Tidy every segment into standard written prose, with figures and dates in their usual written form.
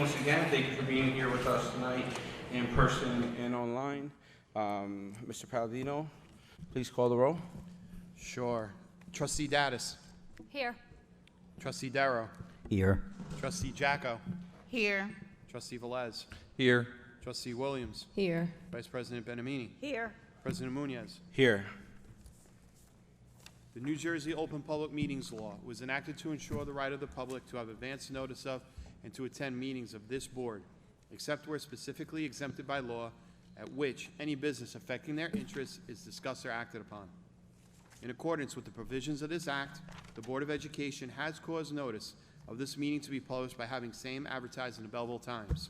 once again. Thank you for being here with us tonight in person and online. Mr. Palladino, please call the roll. Sure. Trustee Dattis. Here. Trustee Darrow. Here. Trustee Jacko. Here. Trustee Velez. Here. Trustee Williams. Here. Vice President Benamini. Here. President Munoz. Here. The New Jersey Open Public Meetings Law was enacted to ensure the right of the public to have advance notice of and to attend meetings of this board, except where specifically exempted by law, at which any business affecting their interests is discussed or acted upon. In accordance with the provisions of this act, the Board of Education has caused notice of this meeting to be published by having same advertised in the Belleville Times.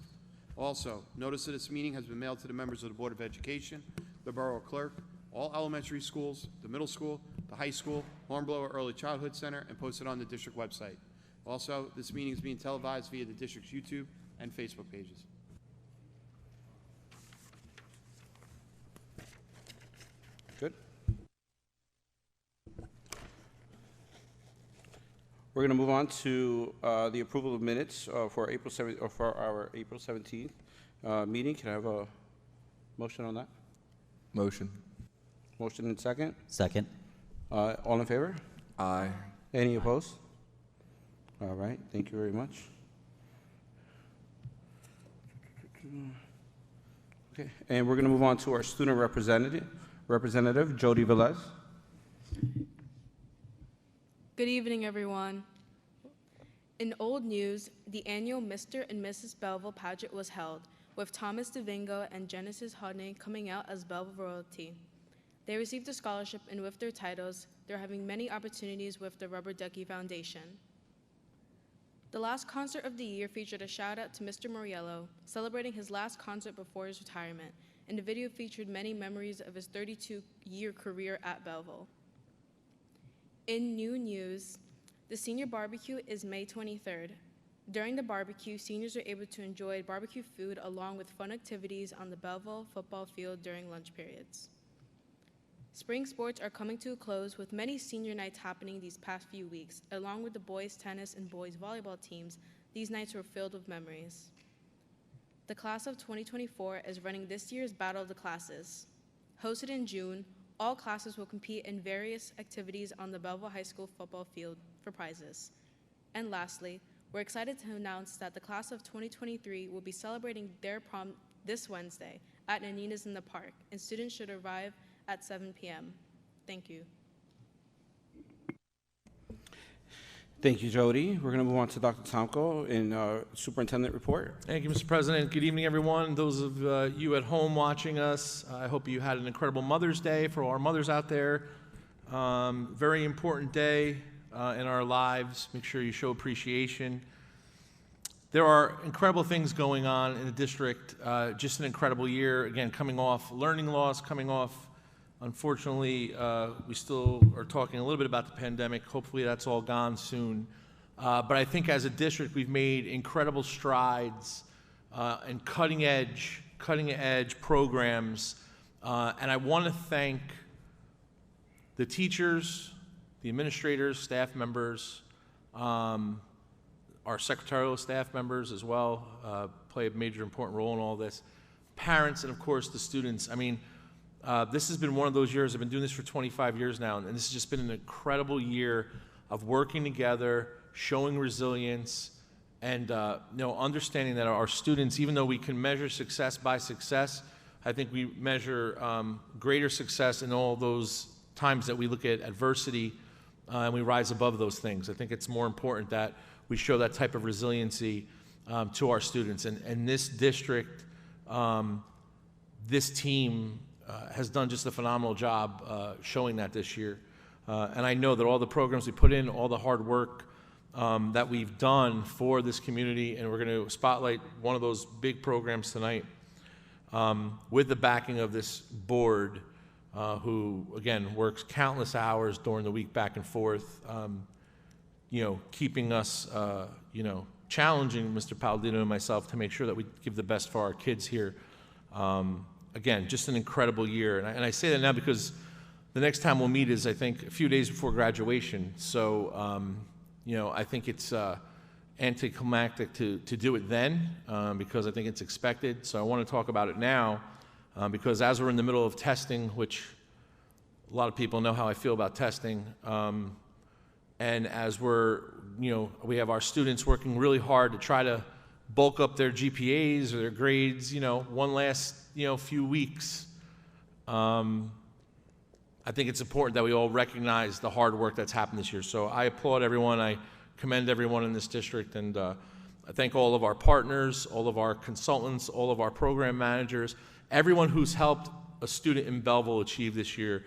Also, notice of this meeting has been mailed to the members of the Board of Education, the Borough Clerk, all elementary schools, the middle school, the high school, Hornblower Early Childhood Center, and posted on the district website. Also, this meeting is being televised via the district's YouTube and Facebook pages. Good. We're going to move on to the approval of minutes for our April 17th meeting. Can I have a motion on that? Motion. Motion and second. Second. All in favor? Aye. Any opposed? All right, thank you very much. Okay, and we're going to move on to our student representative, Jody Velez. Good evening, everyone. In old news, the annual Mr. and Mrs. Belleville pageant was held, with Thomas DeVingo and Genesis Hodney coming out as Belleville royalty. They received a scholarship, and with their titles, they're having many opportunities with the Rubber Ducky Foundation. The last concert of the year featured a shout-out to Mr. Moriello, celebrating his last concert before his retirement, and the video featured many memories of his 32-year career at Belleville. In new news, the senior barbecue is May 23rd. During the barbecue, seniors are able to enjoy barbecue food along with fun activities on the Belleville football field during lunch periods. Spring sports are coming to a close, with many senior nights happening these past few weeks. Along with the boys tennis and boys volleyball teams, these nights were filled with memories. The class of 2024 is running this year's Battle of the Classes. Hosted in June, all classes will compete in various activities on the Belleville High School football field for prizes. And lastly, we're excited to announce that the class of 2023 will be celebrating their prom this Wednesday at Nanina's in the Park, and students should arrive at 7 p.m. Thank you. Thank you, Jody. We're going to move on to Dr. Tomko in Superintendent Report. Thank you, Mr. President. Good evening, everyone. Those of you at home watching us, I hope you had an incredible Mother's Day for all our mothers out there. Very important day in our lives. Make sure you show appreciation. There are incredible things going on in the district. Just an incredible year. Again, coming off learning loss, coming off, unfortunately, we still are talking a little bit about the pandemic. Hopefully that's all gone soon. But I think as a district, we've made incredible strides in cutting edge programs. And I want to thank the teachers, the administrators, staff members, our secretarial staff members as well play a major important role in all this. Parents, and of course the students. I mean, this has been one of those years. I've been doing this for 25 years now, and this has just been an incredible year of working together, showing resilience, and understanding that our students, even though we can measure success by success, I think we measure greater success in all those times that we look at adversity and we rise above those things. I think it's more important that we show that type of resiliency to our students. And this district, this team has done just a phenomenal job showing that this year. And I know that all the programs we put in, all the hard work that we've done for this community, and we're going to spotlight one of those big programs tonight with the backing of this board, who, again, works countless hours during the week back and forth, keeping us, challenging Mr. Palladino and myself to make sure that we give the best for our kids here. Again, just an incredible year. And I say that now because the next time we'll meet is, I think, a few days before graduation. So, I think it's anticlimactic to do it then because I think it's expected. So I want to talk about it now because as we're in the middle of testing, which a lot of people know how I feel about testing, and as we have our students working really hard to try to bulk up their GPAs or their grades, one last, few weeks. I think it's important that we all recognize the hard work that's happened this year. So I applaud everyone. I commend everyone in this district, and I thank all of our partners, all of our consultants, all of our program managers, everyone who's helped a student in Belleville achieve this year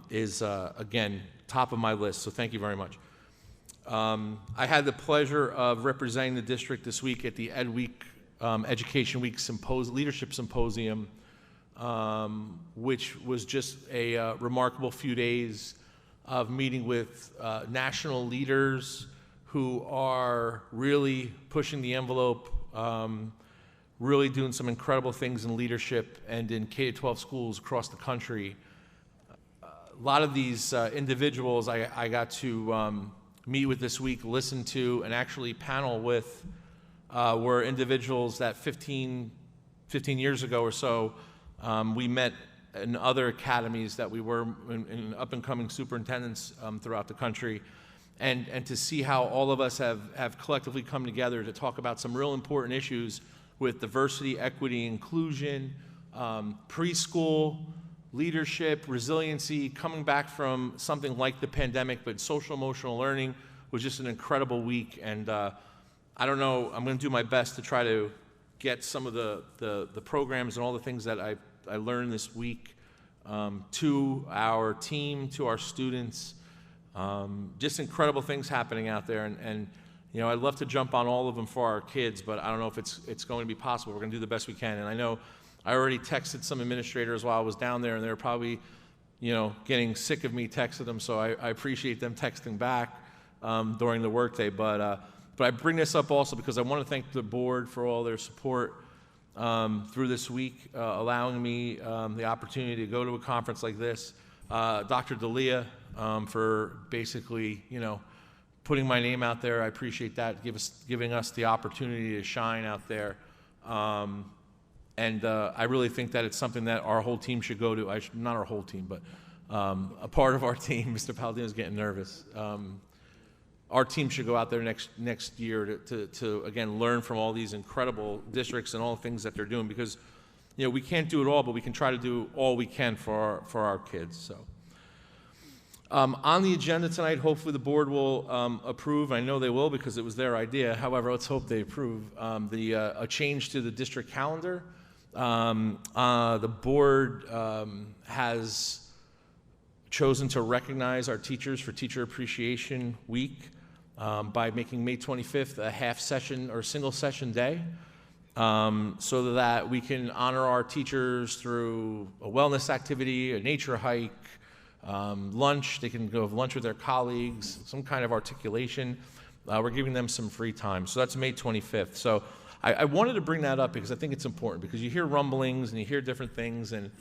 is, again, top of my list. So thank you very much. I had the pleasure of representing the district this week at the Ed Week, Education Week Leadership Symposium, which was just a remarkable few days of meeting with national leaders who are really pushing the envelope, really doing some incredible things in leadership and in K-12 schools across the country. A lot of these individuals I got to meet with this week, listen to, and actually panel with were individuals that 15 years ago or so we met in other academies that we were in up-and-coming superintendents throughout the country, and to see how all of us have collectively come together to talk about some real important issues with diversity, equity, inclusion, preschool, leadership, resiliency, coming back from something like the pandemic, but social-emotional learning was just an incredible week. And I don't know, I'm going to do my best to try to get some of the programs and all the things that I learned this week to our team, to our students. Just incredible things happening out there. And I'd love to jump on all of them for our kids, but I don't know if it's going to be possible. We're going to do the best we can. And I know I already texted some administrators while I was down there, and they're probably, getting sick of me texting them, so I appreciate them texting back during the workday. But I bring this up also because I want to thank the board for all their support through this week, allowing me the opportunity to go to a conference like this. Dr. D'Elia for basically, putting my name out there. I appreciate that, giving us the opportunity to shine out there. And I really think that it's something that our whole team should go to. Not our whole team, but a part of our team. Mr. Palladino's getting nervous. Our team should go out there next year to again learn from all these incredible districts and all the things that they're doing, because we can't do it all, but we can try to do all we can for our kids. So on the agenda tonight, hopefully the board will approve. I know they will because it was their idea. However, let's hope they approve a change to the district calendar. The board has chosen to recognize our teachers for Teacher Appreciation Week by making May 25th a half session or single session day, so that we can honor our teachers through a wellness activity, a nature hike, lunch. They can go have lunch with their colleagues, some kind of articulation. We're giving them some free time. So that's May 25th. So I wanted to bring that up because I think it's important, because you hear rumblings and you hear different things, and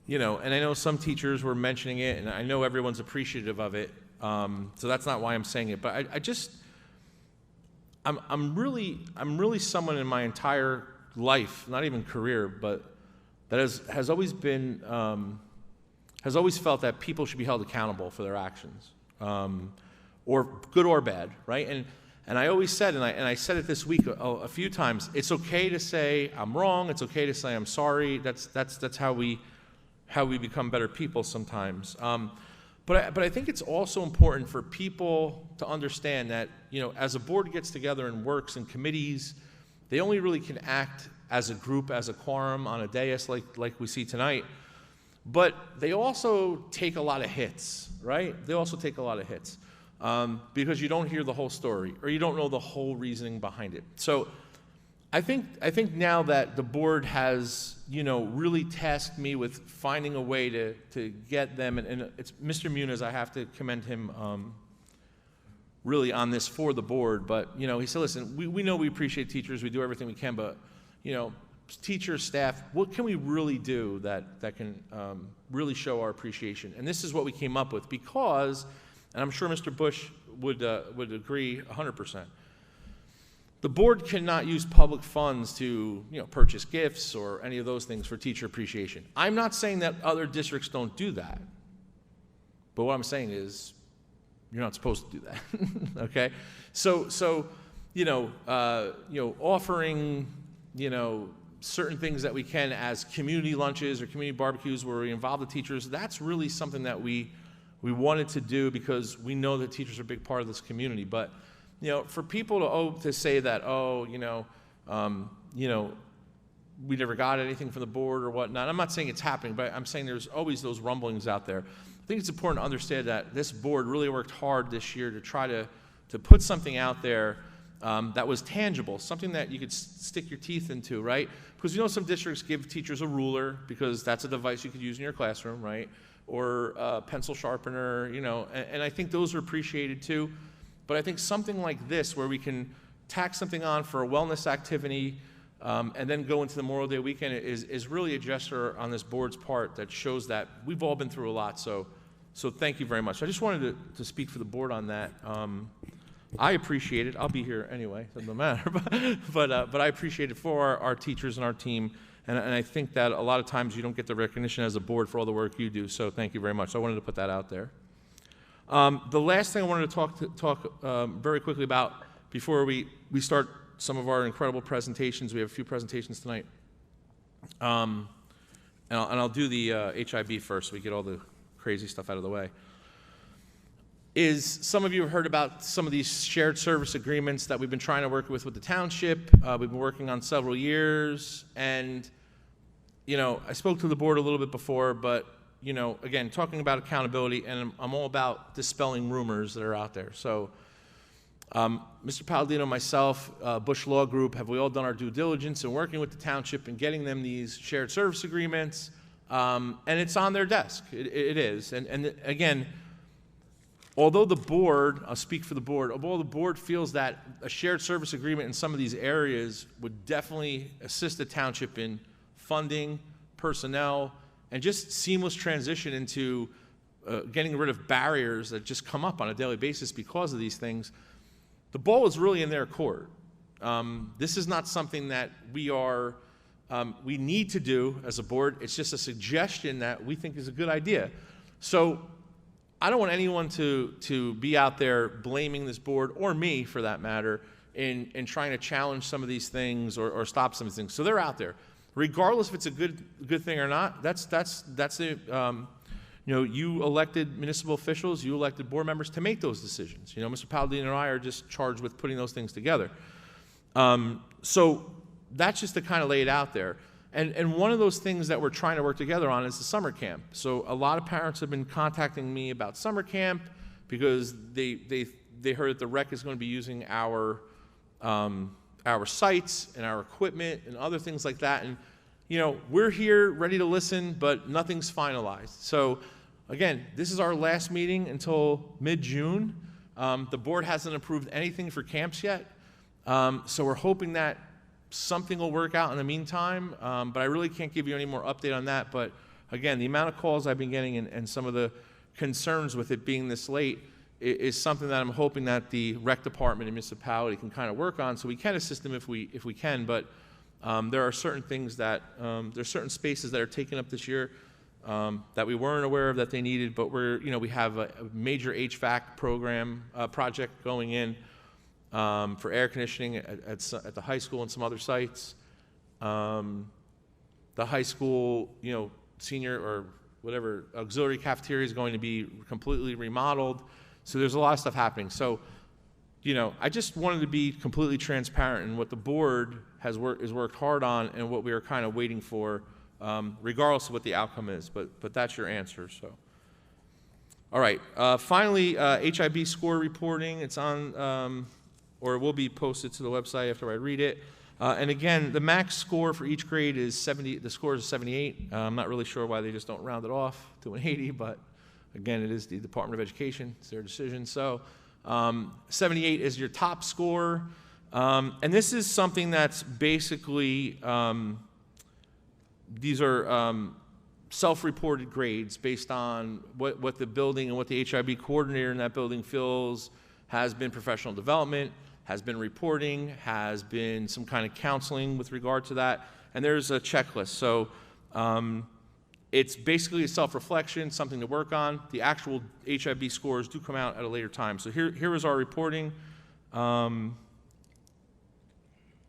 and I know some teachers were mentioning it, and I know everyone's appreciative of it. So that's not why I'm saying it, but I'm really someone in my entire life, not even career, but that has always been has always felt that people should be held accountable for their actions, or good or bad, right? And I always said, and I said it this week a few times, it's okay to say I'm wrong. It's okay to say I'm sorry. That's how we become better people sometimes. But I think it's also important for people to understand that, as a board gets together and works in committees, they only really can act as a group, as a quorum on a dais like we see tonight. But they also take a lot of hits, right? They also take a lot of hits because you don't hear the whole story, or you don't know the whole reasoning behind it. So I think now that the board has, really tasked me with finding a way to get them, and it's Mr. Muniz, I have to commend him really on this for the board, but, he said, listen, we know we appreciate teachers, we do everything we can, but, teachers, staff, what can we really do that can really show our appreciation? And this is what we came up with, because, and I'm sure Mr. Bush would agree 100%, the board cannot use public funds to, purchase gifts or any of those things for teacher appreciation. I'm not saying that other districts don't do that, but what I'm saying is you're not supposed to do that. Okay, so offering certain things that we can as community lunches or community barbecues where we involve the teachers. That's really something that we wanted to do because we know that teachers are a big part of this community. But for people to say that, we never got anything from the board or whatnot. I'm not saying it's happening, but I'm saying there's always those rumblings out there. I think it's important to understand that this board really worked hard this year to try to put something out there that was tangible, something that you could stick your teeth into, right? Because some districts give teachers a ruler because that's a device you could use in your classroom, right? Or a pencil sharpener, and I think those are appreciated too. But I think something like this, where we can tack something on for a wellness activity and then go into the Memorial Day weekend, is really a gesture on this board's part that shows that we've all been through a lot. So thank you very much. I just wanted to speak for the board on that. I appreciate it. I'll be here anyway, so it doesn't matter. But I appreciate it for our teachers and our team. And I think that a lot of times you don't get the recognition as a board for all the work you do. So thank you very much. So I wanted to put that out there. The last thing I wanted to talk very quickly about before we start some of our incredible presentations. We have a few presentations tonight. And I'll do the HIB first so we get all the crazy stuff out of the way. Is some of you have heard about some of these shared service agreements that we've been trying to work with the township. We've been working on several years, and I spoke to the board a little bit before, but again, talking about accountability, and I'm all about dispelling rumors that are out there. So Mr. Palladino, myself, Bush Law Group, we all done our due diligence in working with the township and getting them these shared service agreements, and it's on their desk. It is, and again, although the board, I'll speak for the board, although the board feels that a shared service agreement in some of these areas would definitely assist the township in funding, personnel, and just seamless transition into getting rid of barriers that just come up on a daily basis because of these things, the ball is really in their court. This is not something that we need to do as a board. It's just a suggestion that we think is a good idea. So I don't want anyone to be out there blaming this board, or me for that matter, in trying to challenge some of these things or stop some of these things. So they're out there. Regardless if it's a good thing or not, that's the you elected municipal officials, you elected board members to make those decisions. Mr. Palladino and I are just charged with putting those things together. So that's just to kind of lay it out there. And one of those things that we're trying to work together on is the summer camp. So a lot of parents have been contacting me about summer camp because they heard that the rec is going to be using our sites and our equipment and other things like that. And we're here ready to listen, but nothing's finalized. So again, this is our last meeting until mid-June. The board hasn't approved anything for camps yet. So we're hoping that something will work out in the meantime, but I really can't give you any more update on that. But again, the amount of calls I've been getting and some of the concerns with it being this late is something that I'm hoping that the rec department and municipality can kind of work on, so we can assist them if we can. But there are certain things that there's certain spaces that are taken up this year that we weren't aware of that they needed, but we have a major HVAC program project going in. For air conditioning at the high school and some other sites. The high school, senior or whatever auxiliary cafeteria is going to be completely remodeled. So there's a lot of stuff happening. So, I just wanted to be completely transparent in what the board has worked hard on and what we are kind of waiting for, regardless of what the outcome is. But that's your answer. So, all right. Finally, HIB score reporting. It's on. Or it will be posted to the website after I read it. And again, the max score for each grade is 70. The score is 78. I'm not really sure why they just don't round it off to an 80, but again, it is the Department of Education. It's their decision. So 78 is your top score. And this is something that's basically, these are self-reported grades based on what the building and what the HIB coordinator in that building feels has been professional development. has been reporting, has been some kind of counseling with regard to that, and there's a checklist. So it's basically a self-reflection, something to work on. The actual HIB scores do come out at a later time. So here is our reporting. And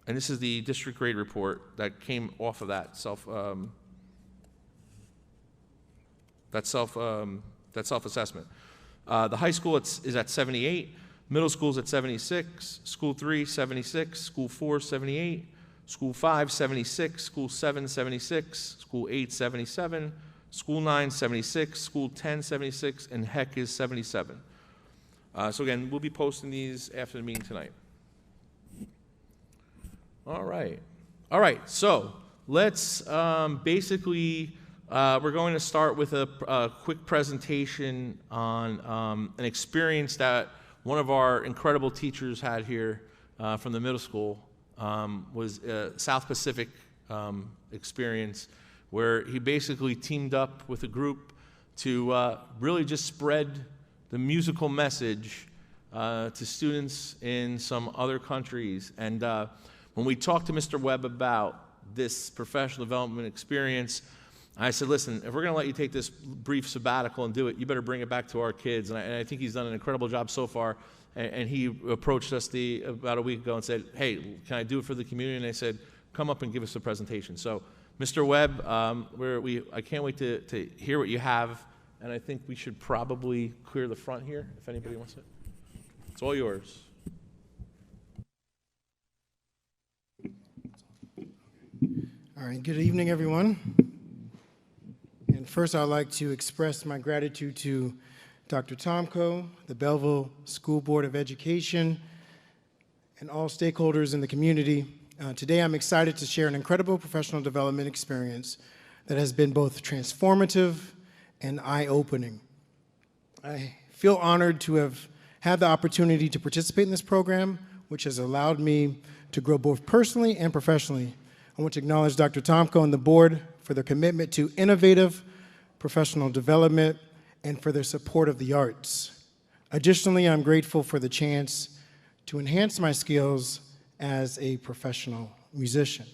this is the district grade report that came off of that self-assessment. The high school is at 78, middle school is at 76, school 3, 76, school 4, 78, school 5, 76, school 7, 76, school 8, 77, school 9, 76, school 10, 76, and HEC is 77. So again, we'll be posting these after the meeting tonight. All right. So let's basically, we're going to start with a quick presentation on an experience that one of our incredible teachers had here from the middle school. Was a South Pacific experience where he basically teamed up with a group to really just spread the musical message to students in some other countries. And when we talked to Mr. Webb about this professional development experience, I said, listen, if we're going to let you take this brief sabbatical and do it, you better bring it back to our kids. And I think he's done an incredible job so far. And he approached us about a week ago and said, hey, can I do it for the community? And I said, come up and give us a presentation. So, Mr. Webb, I can't wait to hear what you have. And I think we should probably clear the front here, if anybody wants it. It's all yours. All right, good evening, everyone. And first, I'd like to express my gratitude to Dr. Tomko, the Belleville School Board of Education, and all stakeholders in the community. Today, I'm excited to share an incredible professional development experience that has been both transformative and eye-opening. I feel honored to have had the opportunity to participate in this program, which has allowed me to grow both personally and professionally. I want to acknowledge Dr. Tomko and the board for their commitment to innovative professional development and for their support of the arts. Additionally, I'm grateful for the chance to enhance my skills as a professional musician.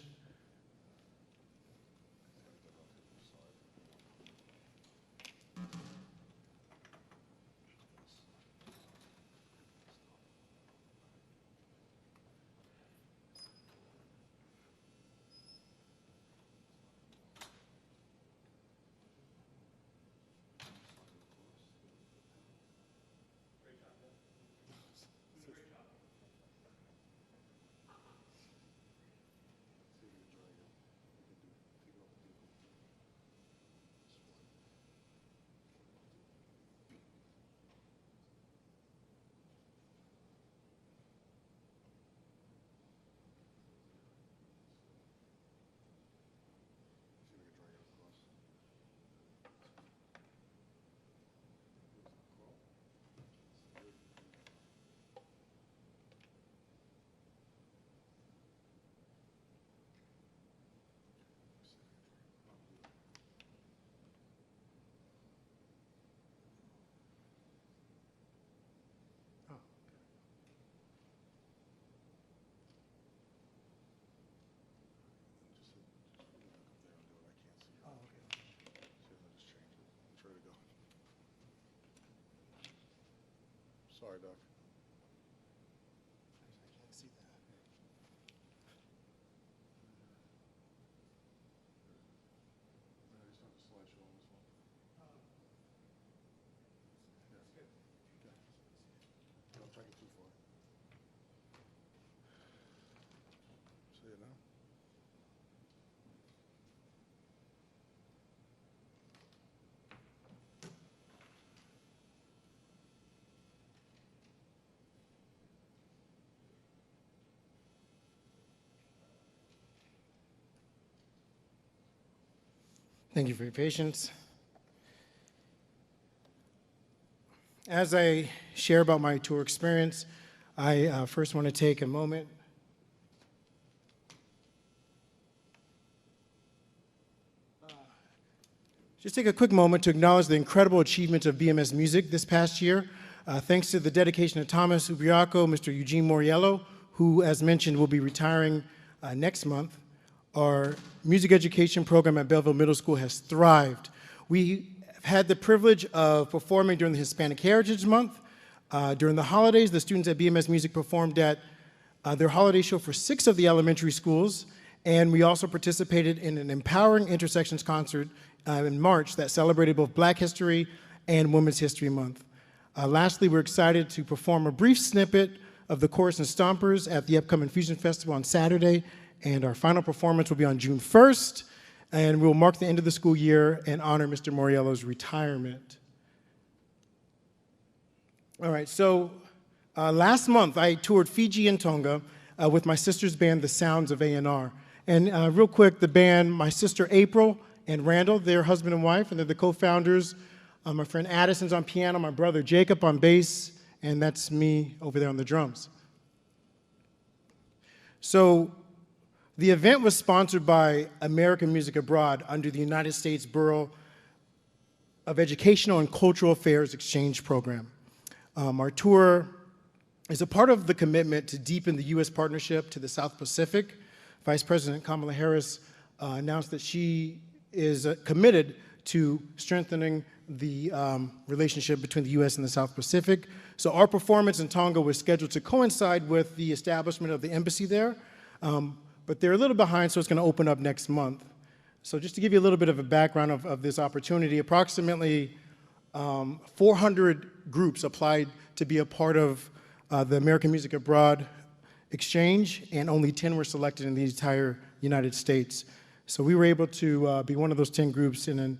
Sorry, Doc. I can't see that. Don't take it too far. See it now? Thank you for your patience. As I share about my tour experience, I first want to take a moment just take a quick moment to acknowledge the incredible achievements of BMS Music this past year. Thanks to the dedication of Thomas Ubriaco, Mr. Eugene Moriello, who, as mentioned, will be retiring next month, our music education program at Belleville Middle School has thrived. We have had the privilege of performing during the Hispanic Heritage Month. During the holidays, the students at BMS Music performed at their holiday show for 6 of the elementary schools, and we also participated in an Empowering Intersections concert in March that celebrated both Black History and Women's History Month. Lastly, we're excited to perform a brief snippet of the Chorus and Stompers at the upcoming Fusion Festival on Saturday, and our final performance will be on June 1st, and we'll mark the end of the school year and honor Mr. Moriello's retirement. All right, so last month I toured Fiji and Tonga with my sister's band, The Sounds of A&R. And real quick, the band, my sister April and Randall, they're husband and wife, and they're the co-founders. My friend Addison's on piano, my brother Jacob on bass, and that's me over there on the drums. So the event was sponsored by American Music Abroad under the United States Bureau of Educational and Cultural Affairs Exchange Program. Our tour is a part of the commitment to deepen the U.S. partnership to the South Pacific. Vice President Kamala Harris announced that she is committed to strengthening the relationship between the U.S. and the South Pacific. So our performance in Tonga was scheduled to coincide with the establishment of the embassy there, but they're a little behind, so it's going to open up next month. So just to give you a little bit of a background of this opportunity, approximately 400 groups applied to be a part of the American Music Abroad exchange, and only 10 were selected in the entire United States. So we were able to be one of those 10 groups and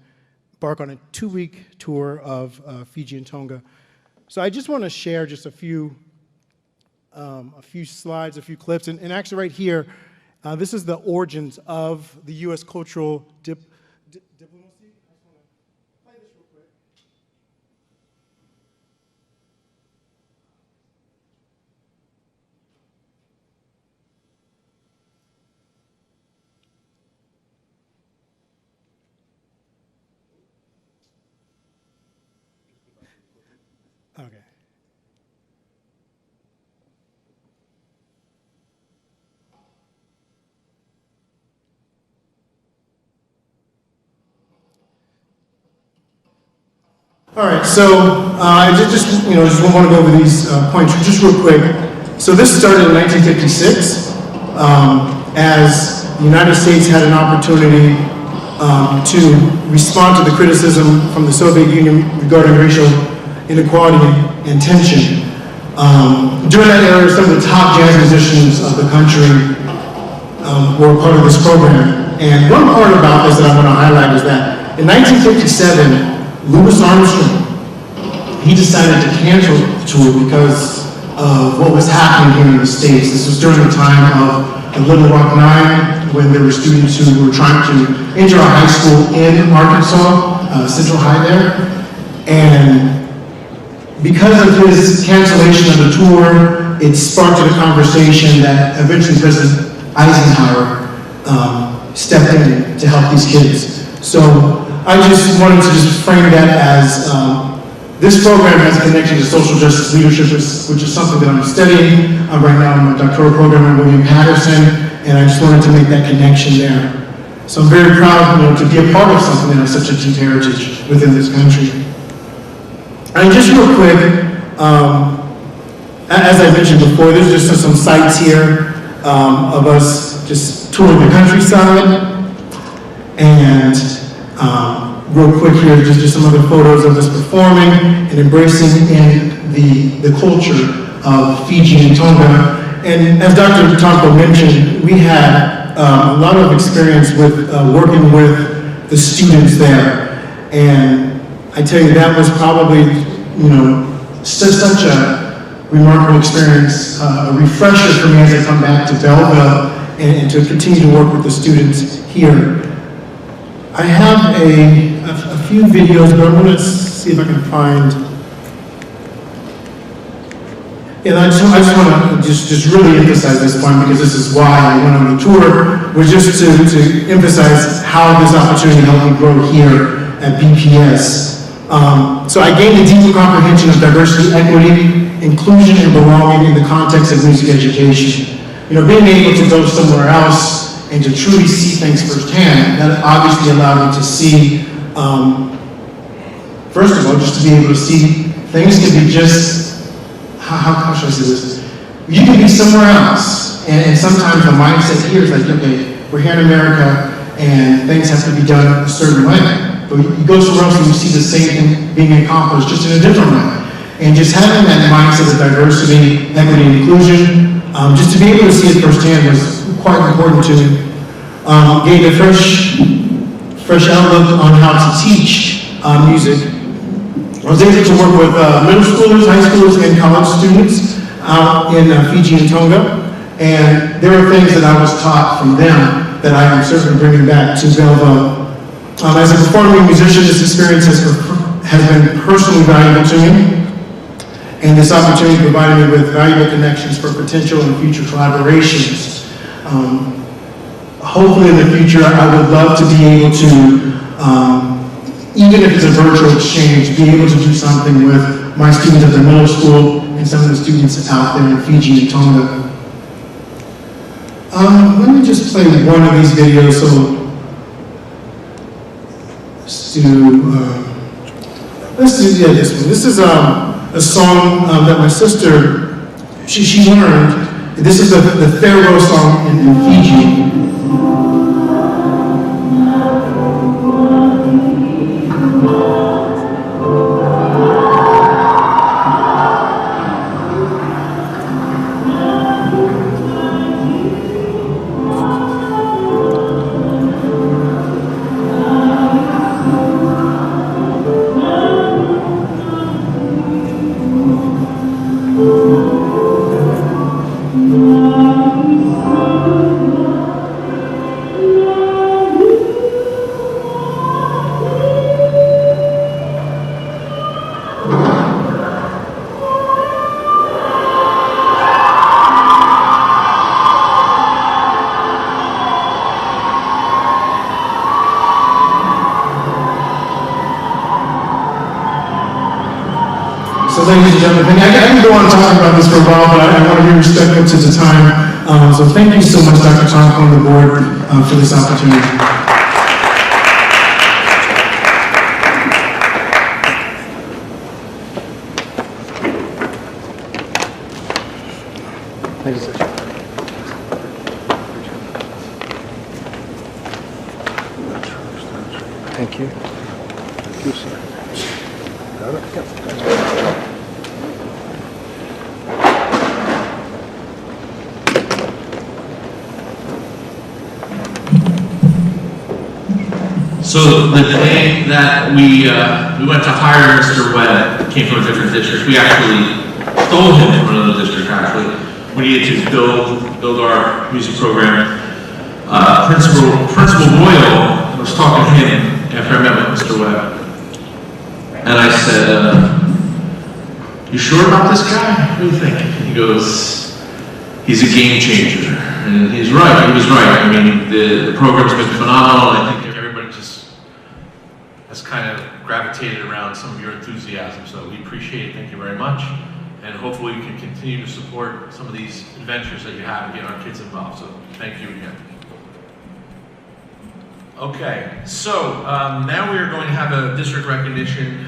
embark on a 2-week tour of Fiji and Tonga. So I just want to share just a few slides, a few clips, and actually right here, this is the origins of the U.S. cultural diplomacy. I just want to play this real quick. Okay. All right, so I just want to go over these points just real quick. So this started in 1956 as the United States had an opportunity to respond to the criticism from the Soviet Union regarding racial inequality and tension. During that era, some of the top jazz musicians of the country were part of this program. And one part about this that I want to highlight is that in 1957, Louis Armstrong, he decided to cancel the tour because of what was happening here in the States. This was during the time of the Little Rock Nine, when there were students who were trying to enter a high school in Arkansas, Central High there. And because of his cancellation of the tour, it sparked a conversation that eventually President Eisenhower stepped in to help these kids. So I just wanted to just frame that as this program has a connection to social justice leadership, which is something that I'm studying right now in my doctoral program at William Patterson, and I just wanted to make that connection there. So I'm very proud, to be a part of something that has such a deep heritage within this country. And just real quick, as I mentioned before, there's just some sites here of us just touring the countryside, and real quick here, just some other photos of us performing and embracing in the culture of Fiji and Tonga. And as Dr. Tomko mentioned, we had a lot of experience with working with the students there. And I tell you, that was probably, such a remarkable experience, a refresher for me as I come back to Belleville and to continue to work with the students here. I have a few videos, but I'm going to see if I can find. And I just want to just really emphasize this point, because this is why I went on the tour, was just to emphasize how this opportunity helped me grow here at BPS. So I gained a deeper comprehension of diversity, equity, inclusion, and belonging in the context of music education. You know, being able to go somewhere else and to truly see things firsthand, that obviously allowed me to see, first of all, just to be able to see things can be just, how should I say this? You can be somewhere else, and sometimes the mindset here is like, okay, we're here in America, and things have to be done a certain way. But you go somewhere else and you see the same thing being accomplished just in a different way. And just having that mindset of diversity, equity, and inclusion, just to be able to see it firsthand was quite important to me. Gained a fresh outlook on how to teach music. I was able to work with middle schoolers, high schoolers, and college students out in Fiji and Tonga. And there were things that I was taught from them that I am certainly bringing back to Belleville. As a performing musician, this experience has been personally valuable to me. And this opportunity provided me with valuable connections for potential and future collaborations. Hopefully in the future, I would love to be able to, even if it's a virtual exchange, be able to do something with my students at the middle school and some of the students out there in Fiji and Tonga. Let me just play one of these videos. So let's do this one. This is a song that my sister, she learned. This is the farewell song in Fiji. So ladies and gentlemen, I can go on talking about this for a while, but I want to be respectful to the time. So thank you so much, Dr. Tom, on the board for this opportunity. Thank you, sir. Thank you. Thank you, sir. Got it? So the day that we went to hire Mr. Webb, came from a different district. We actually stole him from another district, actually. We needed to build our music program. Principal Boyle, I was talking to him after I met with Mr. Webb. And I said, you sure about this guy? What do you think? He goes, he's a game changer. And he's right, he was right. I mean, the program's been phenomenal. I think everybody just has kind of gravitated around some of your enthusiasm. So we appreciate it, thank you very much. And hopefully we can continue to support some of these adventures that you have and get our kids involved. So thank you again. Okay, so now we are going to have a district recognition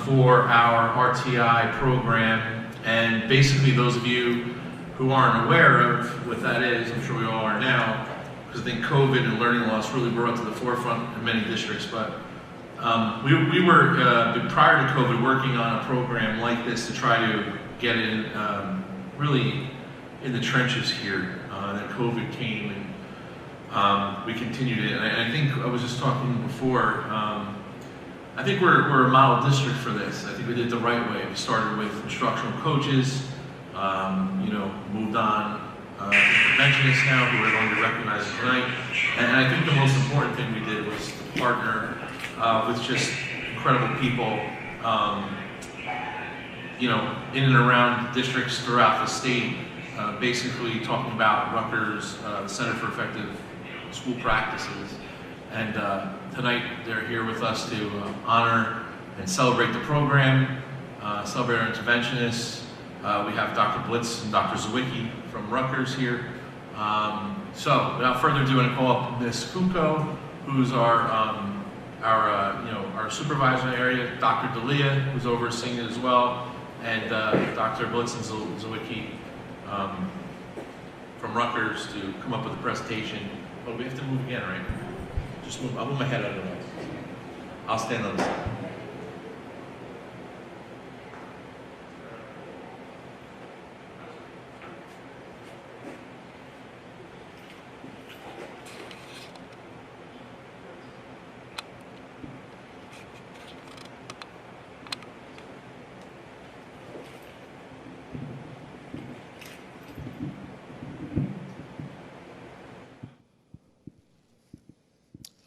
for our RTI program. And basically those of you who aren't aware of what that is, I'm sure we all are now, because I think COVID and learning loss really brought it to the forefront in many districts. But we were, prior to COVID, working on a program like this to try to get in, really in the trenches here. Then COVID came and we continued it. And I think I was just talking before, I think we're a model district for this. I think we did it the right way. We started with instructional coaches, you know, moved on to interventionists now who are going to recognize tonight. And I think the most important thing we did was to partner with just incredible people, you know, in and around districts throughout the state, basically talking about Rutgers, the Center for Effective School Practices. And tonight they're here with us to honor and celebrate the program, celebrate our interventionists. We have Dr. Blitz and Dr. Zawicki from Rutgers here. So without further ado, I'm going to call up Ms. Kuko, who's our supervisor in the area, Dr. Dalia, who's overseeing it as well, and Dr. Blitz and Zawicki from Rutgers to come up with a presentation. But we have to move again, right? Just move. I'll move my head out of the way. I'll stand on the side.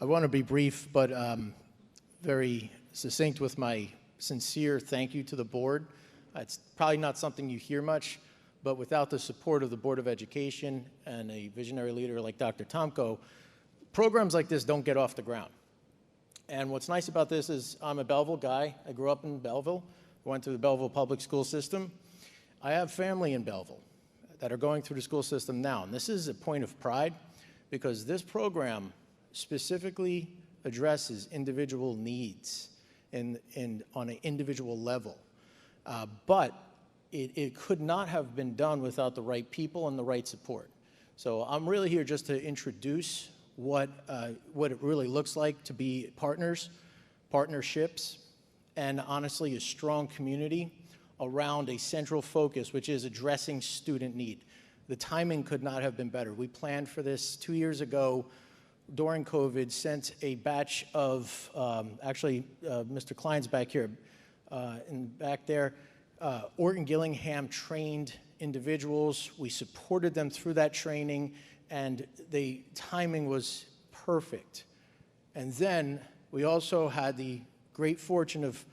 I want to be brief, but very succinct with my sincere thank you to the board. It's probably not something you hear much, but without the support of the Board of Education and a visionary leader like Dr. Tomko, programs like this don't get off the ground. And what's nice about this is I'm a Belleville guy. I grew up in Belleville, went to the Belleville public school system. I have family in Belleville that are going through the school system now, and this is a point of pride because this program specifically addresses individual needs and on an individual level. But it could not have been done without the right people and the right support. So I'm really here just to introduce what it really looks like to be partners, partnerships, and honestly a strong community around a central focus, which is addressing student need. The timing could not have been better. We planned for this 2 years ago during COVID, sent a batch of, Mr. Klein's back here, and back there, Orton Gillingham trained individuals. We supported them through that training, and the timing was perfect. And then we also had the great fortune of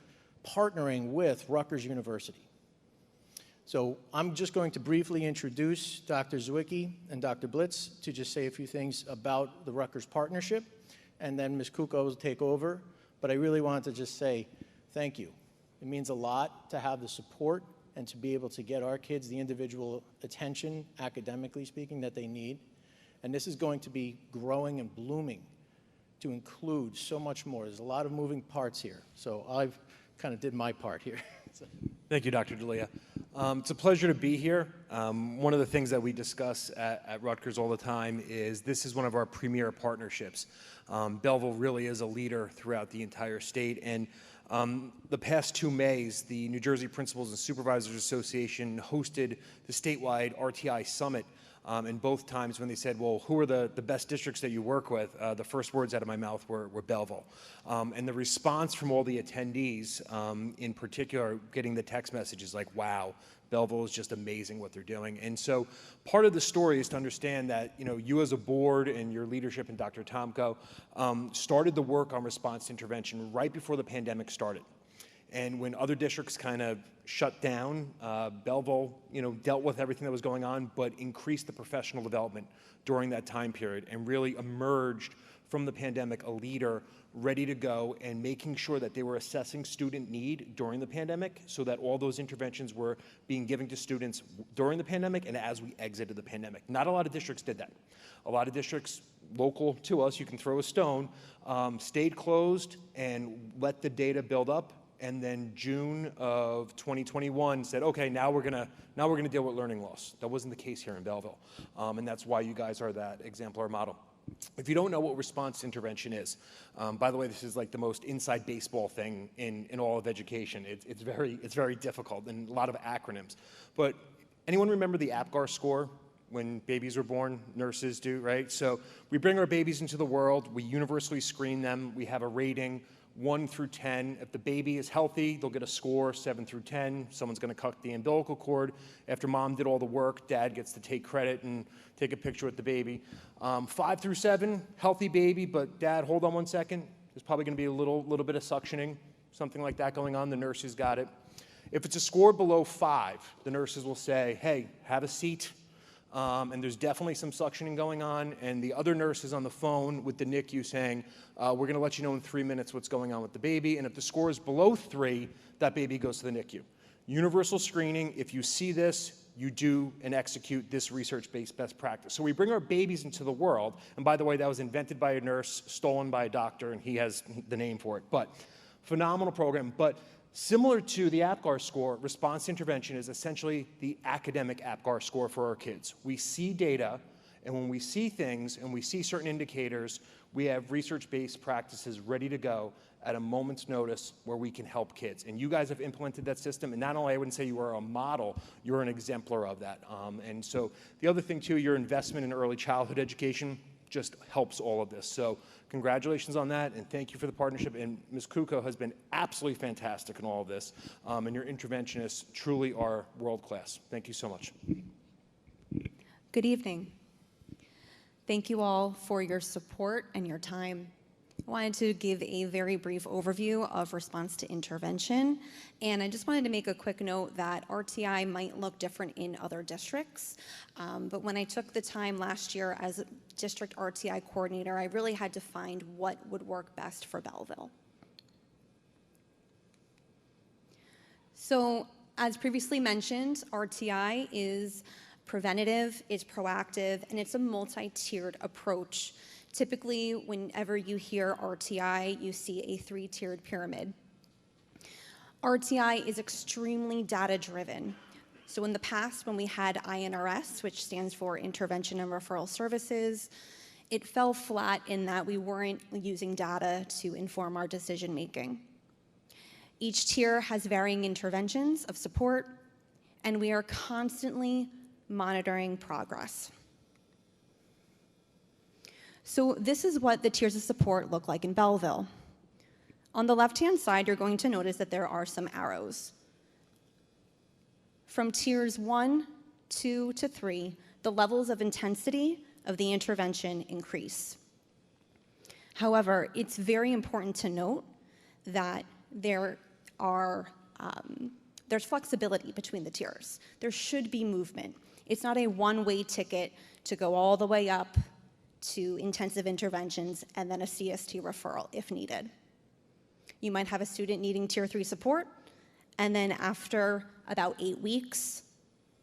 partnering with Rutgers University. So I'm just going to briefly introduce Dr. Zawicki and Dr. Blitz to just say a few things about the Rutgers partnership, and then Ms. Kuko will take over. But I really wanted to just say thank you. It means a lot to have the support and to be able to get our kids the individual attention, academically speaking, that they need. And this is going to be growing and blooming to include so much more. There's a lot of moving parts here. So I've kind of did my part here. Thank you, Dr. Dalia. It's a pleasure to be here. One of the things that we discuss at Rutgers all the time is this is one of our premier partnerships. Belleville really is a leader throughout the entire state, and the past 2 Mays, the New Jersey Principals and Supervisors Association hosted the statewide RTI Summit. And both times when they said, well, who are the best districts that you work with, the first words out of my mouth were Belleville. And the response from all the attendees, in particular, getting the text messages like, wow, Belleville is just amazing what they're doing. And so part of the story is to understand that, you as a board and your leadership and Dr. Tomko started the work on response to intervention right before the pandemic started. And when other districts kind of shut down, Belleville, dealt with everything that was going on, but increased the professional development during that time period and really emerged from the pandemic a leader ready to go and making sure that they were assessing student need during the pandemic so that all those interventions were being given to students during the pandemic and as we exited the pandemic. Not a lot of districts did that. A lot of districts local to us, you can throw a stone, stayed closed and let the data build up. And then June of 2021 said, okay, now we're gonna deal with learning loss. That wasn't the case here in Belleville, and that's why you guys are that exemplar model. If you don't know what response to intervention is, by the way, this is like the most inside baseball thing in all of education. It's very difficult and a lot of acronyms. But anyone remember the APGAR score? When babies were born, nurses do, right? So we bring our babies into the world, we universally screen them, we have a rating, 1 through 10. If the baby is healthy, they'll get a score, 7 through 10. Someone's gonna cut the umbilical cord. After mom did all the work, dad gets to take credit and take a picture with the baby. 5 through 7, healthy baby, but dad, hold on 1 second. There's probably gonna be a little bit of suctioning, something like that going on. The nurses got it. If it's a score below 5, the nurses will say, hey, have a seat. and there's definitely some suctioning going on, and the other nurse is on the phone with the NICU saying, we're going to let you know in 3 minutes what's going on with the baby, and if the score is below 3, that baby goes to the NICU. Universal screening, if you see this, you do and execute this research-based best practice. So we bring our babies into the world, and by the way, that was invented by a nurse, stolen by a doctor, and he has the name for it, but phenomenal program. But similar to the APGAR score, response intervention is essentially the academic APGAR score for our kids. We see data, and when we see things and we see certain indicators, we have research-based practices ready to go at a moment's notice where we can help kids. And you guys have implemented that system, and not only I wouldn't say you are a model, you're an exemplar of that. And so the other thing too, your investment in early childhood education just helps all of this. So congratulations on that, and thank you for the partnership. And Ms. Kuko has been absolutely fantastic in all of this, and your interventionists truly are world-class. Thank you so much. Good evening. Thank you all for your support and your time. I wanted to give a very brief overview of response to intervention, and I just wanted to make a quick note that RTI might look different in other districts, but when I took the time last year as a district RTI coordinator, I really had to find what would work best for Belleville. So, as previously mentioned, RTI is preventative, it's proactive, and it's a multi-tiered approach. Typically, whenever you hear RTI, you see a 3-tiered pyramid. RTI is extremely data-driven. So in the past, when we had INRS, which stands for Intervention and Referral Services, it fell flat in that we weren't using data to inform our decision-making. Each tier has varying interventions of support, and we are constantly monitoring progress. So this is what the tiers of support look like in Belleville. On the left-hand side, you're going to notice that there are some arrows. From tiers 1, 2, to 3, the levels of intensity of the intervention increase. However, it's very important to note that there's flexibility between the tiers. There should be movement. It's not a one-way ticket to go all the way up to intensive interventions and then a CST referral if needed. You might have a student needing tier 3 support, and then after about 8 weeks,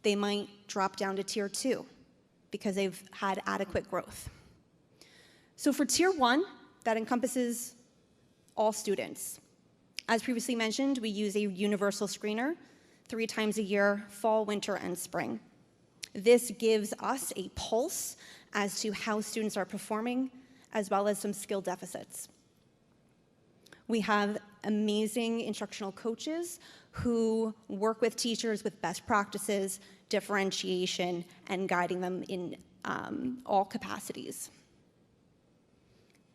they might drop down to tier 2 because they've had adequate growth. So for tier 1, that encompasses all students. As previously mentioned, we use a universal screener 3 times a year, fall, winter, and spring. This gives us a pulse as to how students are performing, as well as some skill deficits. We have amazing instructional coaches who work with teachers with best practices, differentiation, and guiding them in all capacities.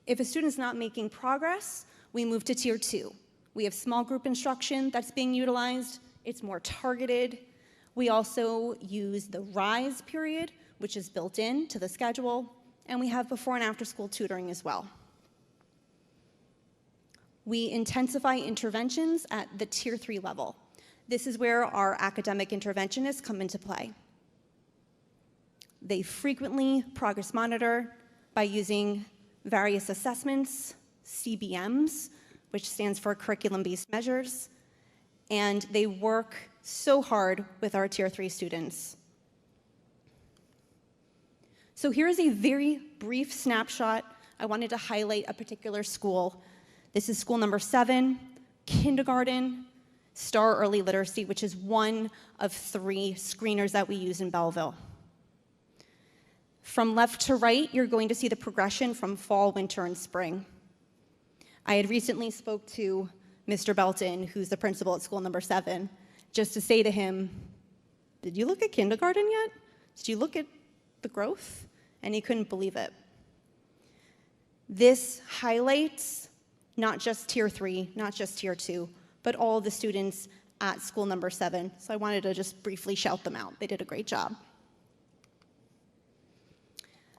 If a student's not making progress, we move to tier 2. We have small group instruction that's being utilized. It's more targeted. We also use the RISE period, which is built in to the schedule, and we have before and after school tutoring as well. We intensify interventions at the tier 3 level. This is where our academic interventionists come into play. They frequently progress monitor by using various assessments, CBMs, which stands for curriculum-based measures, and they work so hard with our tier 3 students. So here is a very brief snapshot. I wanted to highlight a particular school. This is school number 7, kindergarten, STAR Early Literacy, which is one of 3 screeners that we use in Belleville. From left to right, you're going to see the progression from fall, winter, and spring. I had recently spoke to Mr. Belton, who's the principal at school number 7, just to say to him, did you look at kindergarten yet? Did you look at the growth? And he couldn't believe it. This highlights not just tier 3, not just tier 2, but all the students at school number 7. So I wanted to just briefly shout them out. They did a great job.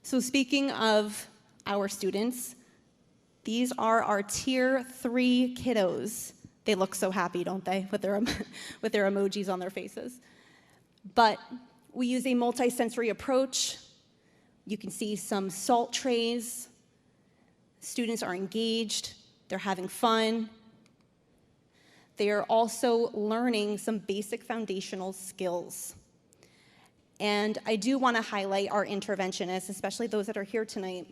So speaking of our students, these are our tier 3 kiddos. They look so happy, don't they, with their emojis on their faces. But We use a multi-sensory approach. You can see some salt trays. Students are engaged, they're having fun. They are also learning some basic foundational skills. And I do want to highlight our interventionists, especially those that are here tonight,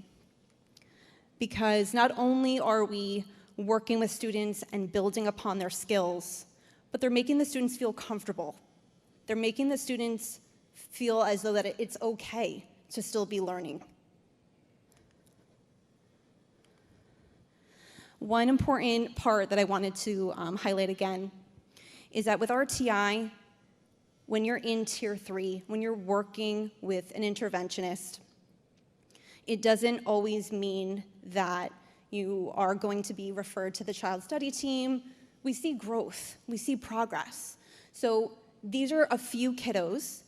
because not only are we working with students and building upon their skills, but they're making the students feel comfortable. They're making the students feel as though that it's okay to still be learning. One important part that I wanted to highlight again is that with RTI, when you're in Tier 3, when you're working with an interventionist, it doesn't always mean that you are going to be referred to the child study team. We see growth, we see progress. So these are a few kiddos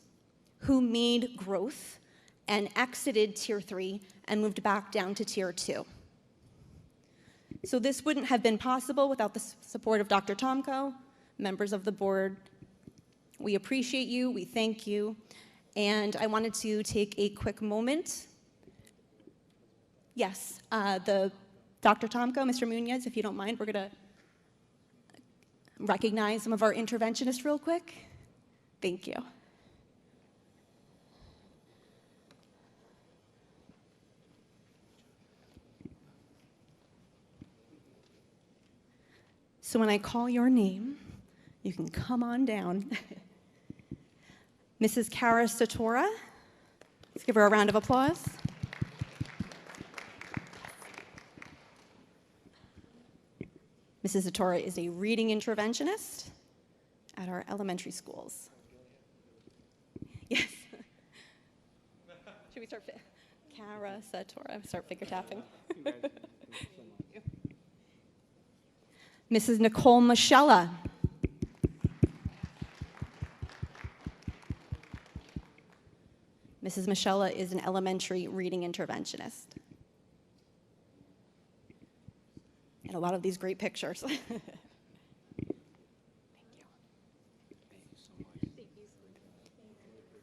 who made growth and exited Tier 3 and moved back down to Tier 2. So this wouldn't have been possible without the support of Dr. Tomko, members of the board. We appreciate you, we thank you, and I wanted to take a quick moment. Yes, Dr. Tomko, Mr. Munoz, if you don't mind, we're gonna recognize some of our interventionists real quick. Thank you. So when I call your name, you can come on down. Mrs. Kara Satora, let's give her a round of applause. Mrs. Satora is a reading interventionist at our elementary schools. Yes. Should we start? Kara Satora, start finger tapping. Mrs. Nicole Michella. Mrs. Michella is an elementary reading interventionist. And a lot of these great pictures. Thank you.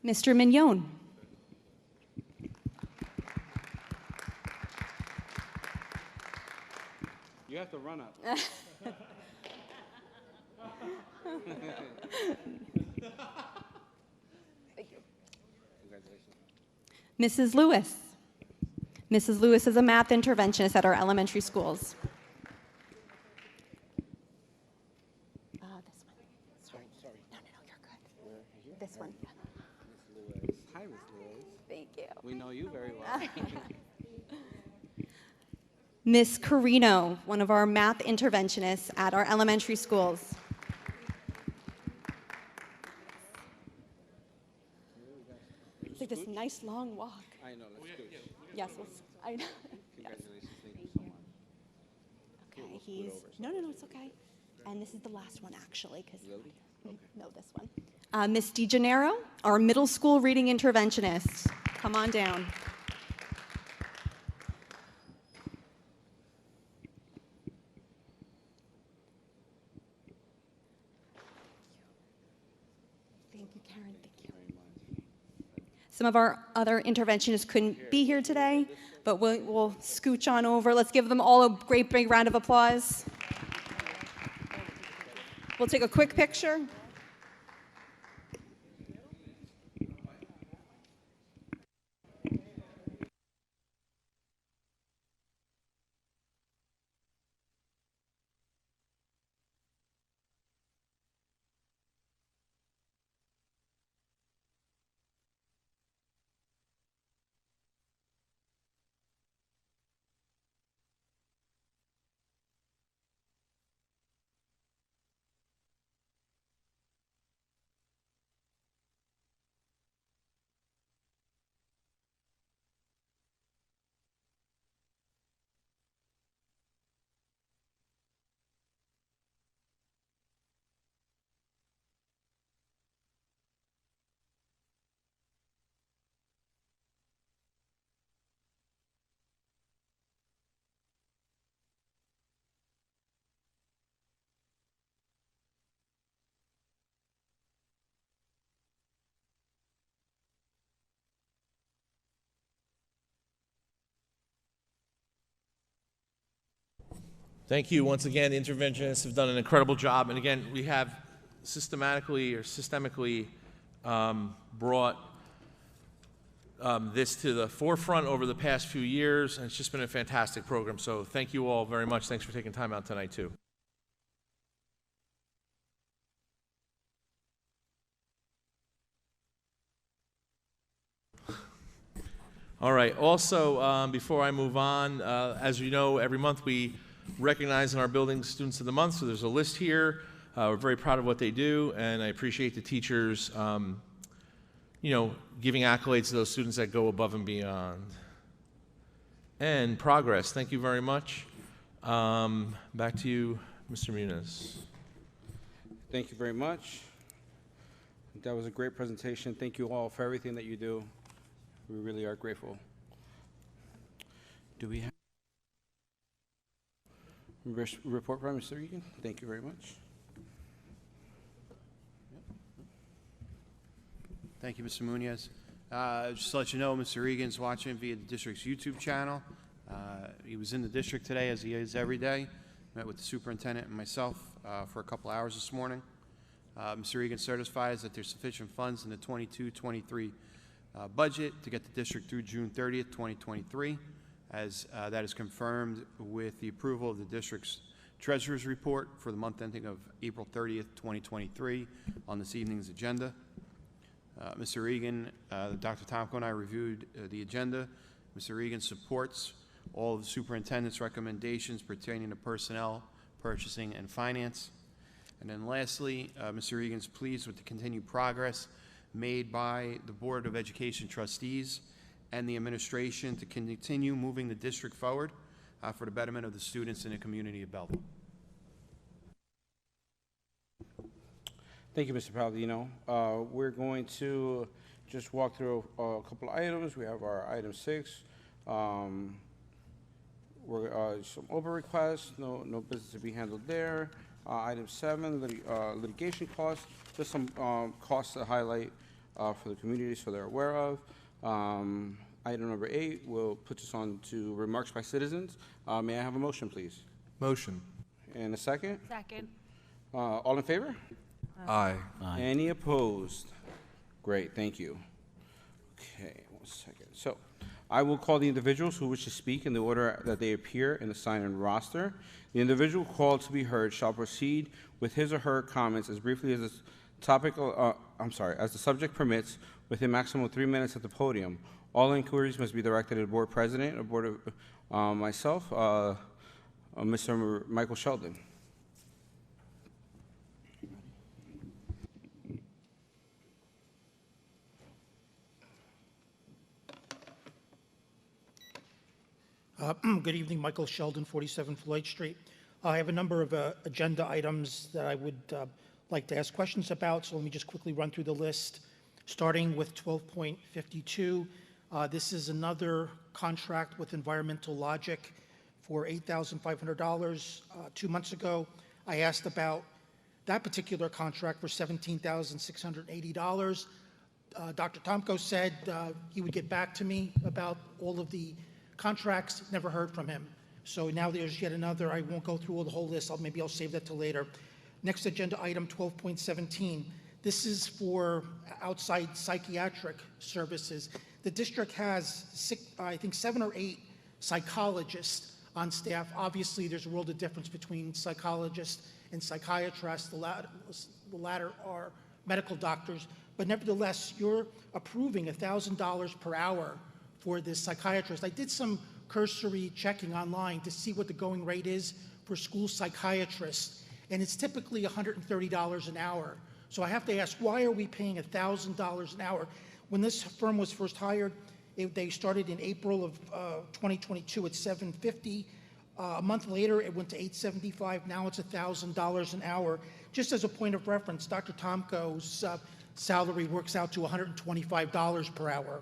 Mr. Mignon. You have to run up. Thank you. Mrs. Lewis. Mrs. Lewis is a math interventionist at our elementary schools. This one. Sorry. No, you're good. This one. Miss Lewis. Hi, Miss Lewis. Thank you. We know you very well. Miss Carino, one of our math interventionists at our elementary schools. It's like this nice long walk. I know, let's go. Yes, I know. Congratulations, thank you so much. Okay, he's, no, it's okay. And this is the last one, actually, because, no, this one. Miss DeGennaro, our middle school reading interventionist. Come on down. Thank you, Karen, thank you. Some of our other interventionists couldn't be here today, but we'll scooch on over. Let's give them all a great big round of applause. We'll take a quick picture. Thank you. Once again, the interventionists have done an incredible job. And again, we have systemically brought this to the forefront over the past few years, and it's just been a fantastic program. So thank you all very much. Thanks for taking time out tonight, too. All right. Also, before I move on, as you know, every month we recognize in our building Students of the Month, so there's a list here. We're very proud of what they do, and I appreciate the teachers, giving accolades to those students that go above and beyond. And progress. Thank you very much. Back to you, Mr. Muniz. Thank you very much. That was a great presentation. Thank you all for everything that you do. We really are grateful. Do we have a report from Mr. Egan? Thank you very much. Thank you, Mr. Munoz. Just to let you know, Mr. Egan's watching via the district's YouTube channel. He was in the district today, as he is every day. Met with the superintendent and myself for a couple hours this morning. Mr. Egan certifies that there's sufficient funds in the 22-23 budget to get the district through June 30th, 2023, as that is confirmed with the approval of the district's treasurer's report for the month ending of April 30th, 2023 on this evening's agenda. Mr. Egan, Dr. Tomko and I reviewed the agenda. Mr. Egan supports all of the superintendent's recommendations pertaining to personnel, purchasing, and finance. And then lastly, Mr. Egan's pleased with the continued progress made by the Board of Education trustees and the administration to continue moving the district forward for the betterment of the students in the community of Belleville. Thank you, Mr. Palladino. We're going to just walk through a couple of items. We have our item 6. Some open requests, no business to be handled there. Item 7, litigation costs, just some costs to highlight for the community so they're aware of. Item number 8 will put us on to remarks by citizens. May I have a motion, please? Motion. And a second? Second. All in favor? Aye. Any opposed? Great, thank you. Okay, 1 second. So I will call the individuals who wish to speak in the order that they appear in the sign-in roster. The individual called to be heard shall proceed with his or her comments as briefly as the as the subject permits, with a maximum of 3 minutes at the podium. All inquiries must be directed to the board president or board of myself, Mr. Michael Sheldon. Good evening, Michael Sheldon, 47 Floyd Street. I have a number of agenda items that I would like to ask questions about, so let me just quickly run through the list, starting with 12.52. This is another contract with Environmental Logic for $8,500. 2 months ago, I asked about that particular contract for $17,680. Dr. Tomko said he would get back to me about all of the contracts. Never heard from him. So now there's yet another. I won't go through the whole list. Maybe I'll save that till later. Next agenda item, 12.17. This is for outside psychiatric services. The district has, I think, 7 or 8 psychologists on staff. Obviously, there's a world of difference between psychologists and psychiatrists. The latter are medical doctors. But nevertheless, you're approving $1,000 per hour for this psychiatrist. I did some cursory checking online to see what the going rate is for school psychiatrists, and it's typically $130 an hour. So I have to ask, why are we paying $1,000 an hour? When this firm was first hired, they started in April of 2022 at $750. A month later, it went to $875. Now it's $1,000 an hour. Just as a point of reference, Dr. Tomko's salary works out to $125 per hour.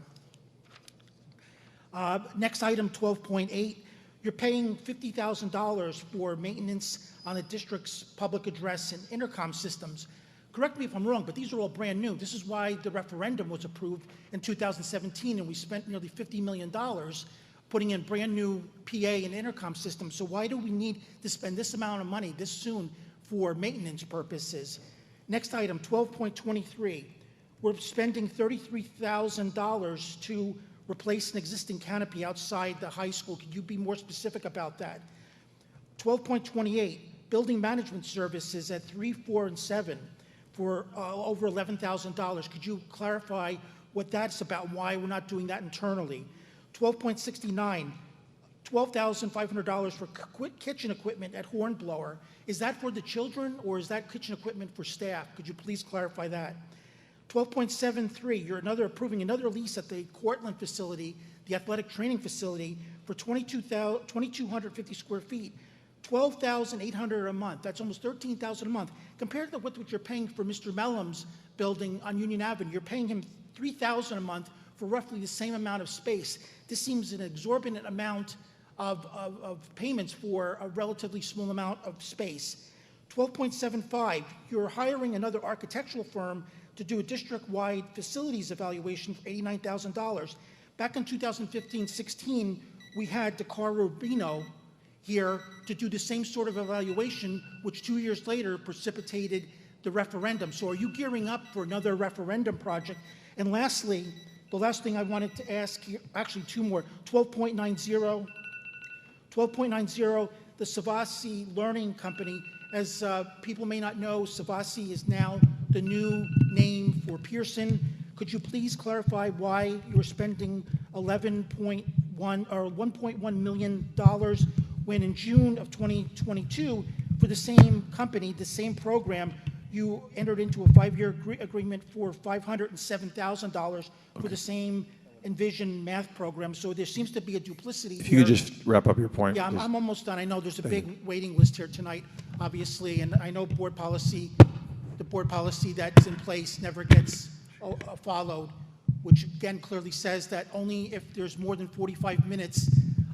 Next item, 12.8, you're paying $50,000 for maintenance on the district's public address and intercom systems. Correct me if I'm wrong, but these are all brand new. This is why the referendum was approved in 2017, and we spent nearly $50 million putting in brand-new PA and intercom systems. So why do we need to spend this amount of money this soon for maintenance purposes? Next item, 12.23. We're spending $33,000 to replace an existing canopy outside the high school. Could you be more specific about that? 12.28, building management services at 3, 4, and 7 for over $11,000. Could you clarify what that's about, why we're not doing that internally? 12.69, $12,500 for kitchen equipment at Hornblower. Is that for the children, or is that kitchen equipment for staff? Could you please clarify that? 12.73, you're approving another lease at the Cortland facility, the athletic training facility, for 2,250 square feet, $12,800 a month. That's almost $13,000 a month. Compared to what you're paying for Mr. Mellum's building on Union Avenue, you're paying him $3,000 a month for roughly the same amount of space. This seems an exorbitant amount of payments for a relatively small amount of space. 12.75, you're hiring another architectural firm to do a district-wide facilities evaluation for $89,000. Back in 2015-16, we had Dakar Rubino here to do the same sort of evaluation, which 2 years later precipitated the referendum. So are you gearing up for another referendum project? And lastly, the last thing I wanted to ask here, actually two more, 12.90, the Savasi Learning Company. As people may not know, Savasi is now the new name for Pearson. Could you please clarify why you're spending $1.1 million when in June of 2022, for the same company, the same program, you entered into a 5-year agreement for $507,000 for the same Envision math program? So there seems to be a duplicity If you could just wrap up your point. Yeah, please. I'm almost done. I know there's a big waiting list here tonight, obviously, and I know the board policy that's in place never gets followed, which again clearly says that only if there's more than 45 minutes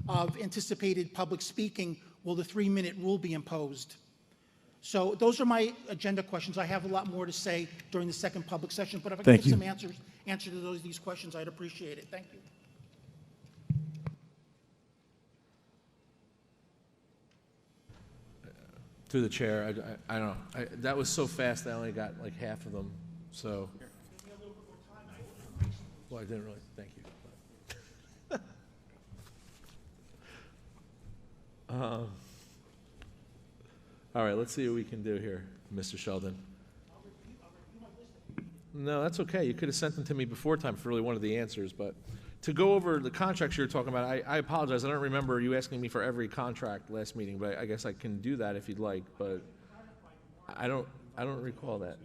of anticipated public speaking will the 3-minute rule be imposed. So those are my agenda questions. I have a lot more to say during the second public session, but if I could Thank get you. some answer to these questions, I'd appreciate it. Thank you. Through the chair, I don't know. That was so fast, I only got like half of them, so. Well, I didn't really, thank you. All right, let's see what we can do here, Mr. Sheldon. No, that's okay. You could have sent them to me before time if you really wanted the answers, but to go over the contracts you were talking about, I apologize. I don't remember you asking me for every contract last meeting, but I guess I can do that if you'd like, but I don't recall that.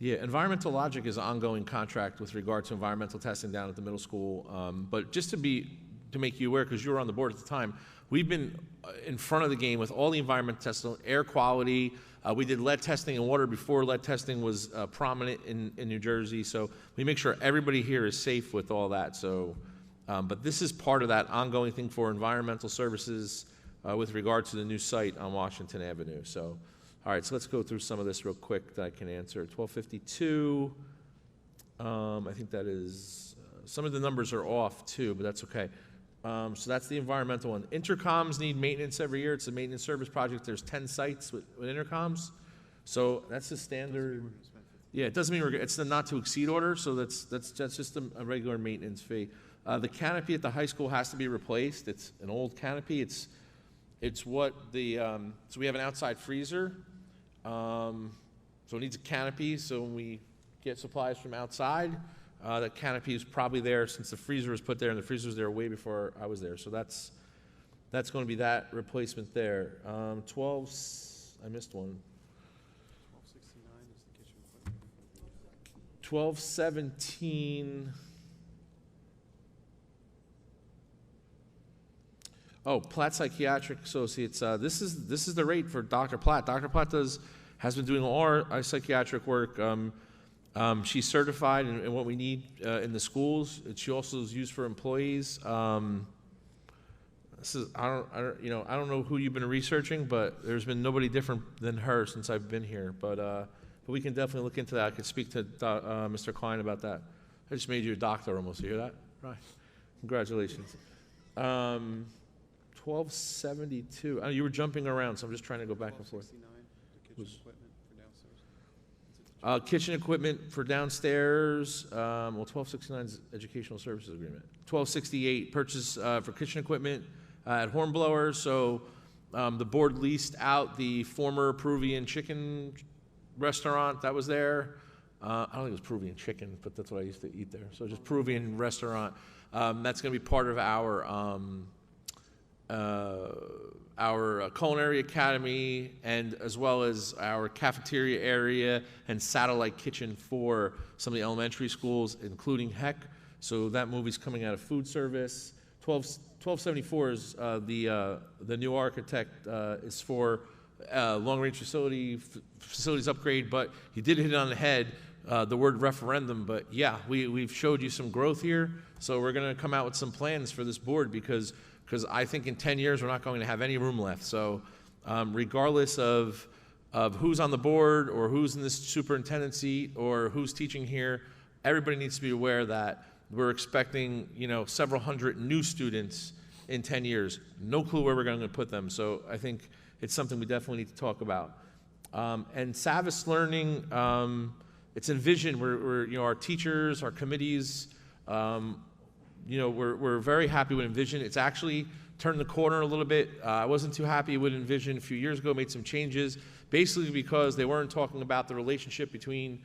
Yeah, Environmental Logic is an ongoing contract with regard to environmental testing down at the middle school. But just to make you aware, because you were on the board at the time, we've been in front of the game with all the environmental testing, air quality. We did lead testing and water before lead testing was prominent in New Jersey. So we make sure everybody here is safe with all that. So, but this is part of that ongoing thing for environmental services with regard to the new site on Washington Avenue. So, all right, so let's go through some of this real quick that I can answer. 1252, I think that is, some of the numbers are off too, but that's okay. So that's the environmental one. Intercoms need maintenance every year. It's a maintenance service project. There's 10 sites with intercoms. So that's the standard. Yeah, it doesn't mean it's the not to exceed order. So that's just a regular maintenance fee. The canopy at the high school has to be replaced. It's an old canopy. It's what the, so we have an outside freezer. So it needs a canopy. So when we get supplies from outside, that canopy is probably there since the freezer was put there, and the freezer was there way before I was there. So that's going to be that replacement there. 12, I missed one. 1269 is the kitchen equipment. 1217. Oh, Platt Psychiatric Associates. This is the rate for Dr. Platt. Dr. Platt has been doing all our psychiatric work. She's certified in what we need in the schools. She also is used for employees. This is I don't know who you've been researching, but there's been nobody different than her since I've been here. But we can definitely look into that. I could speak to Mr. Klein about that. I just made you a doctor almost. You hear that? Right. Congratulations. 1272. Oh, you were jumping around, so I'm just trying to go back and forth. 1269, the kitchen equipment for downstairs. Kitchen equipment for downstairs, well, 1269 is educational services agreement. 1268, purchase for kitchen equipment at Hornblower. So the board leased out the former Peruvian chicken restaurant that was there. I don't think it was Peruvian chicken, but that's what I used to eat there. So just Peruvian restaurant. That's going to be part of our culinary academy, and as well as our cafeteria area and satellite kitchen for some of the elementary schools, including HEC. So that movie's coming out of food service. 1274 is the new architect is for long-range facilities upgrade, but you did hit it on the head. The word referendum, but yeah, we've showed you some growth here, so we're going to come out with some plans for this board because I think in 10 years we're not going to have any room left. So regardless of who's on the board or who's in this superintendent seat or who's teaching here, everybody needs to be aware that we're expecting, several hundred new students in 10 years. No clue where we're going to put them, so I think it's something we definitely need to talk about. And Savvis Learning, it's Envision. We're our teachers, our committees, we're very happy with Envision. It's actually turned the corner a little bit. I wasn't too happy with Envision a few years ago, made some changes, basically because they weren't talking about the relationship between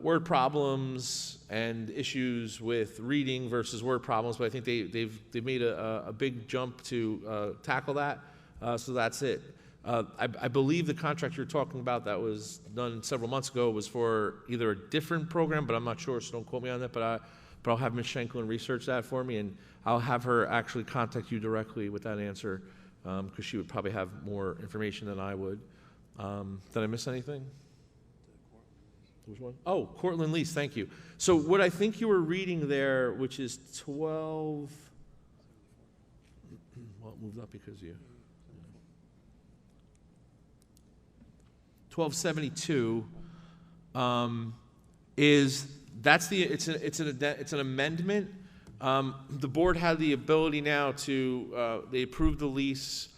word problems and issues with reading versus word problems, but I think they've made a big jump to tackle that, so that's it. I believe the contract you're talking about that was done several months ago was for either a different program, but I'm not sure, so don't quote me on that, but I'll have Ms. Shanklin research that for me, and I'll have her actually contact you directly with that answer, because she would probably have more information than I would. Did I miss anything? Which one? Oh, Cortland Lease, thank you. So what I think you were reading there, which is 12, well, it moved up because you. 1272 it's an amendment. The board had the ability now to they approved the lease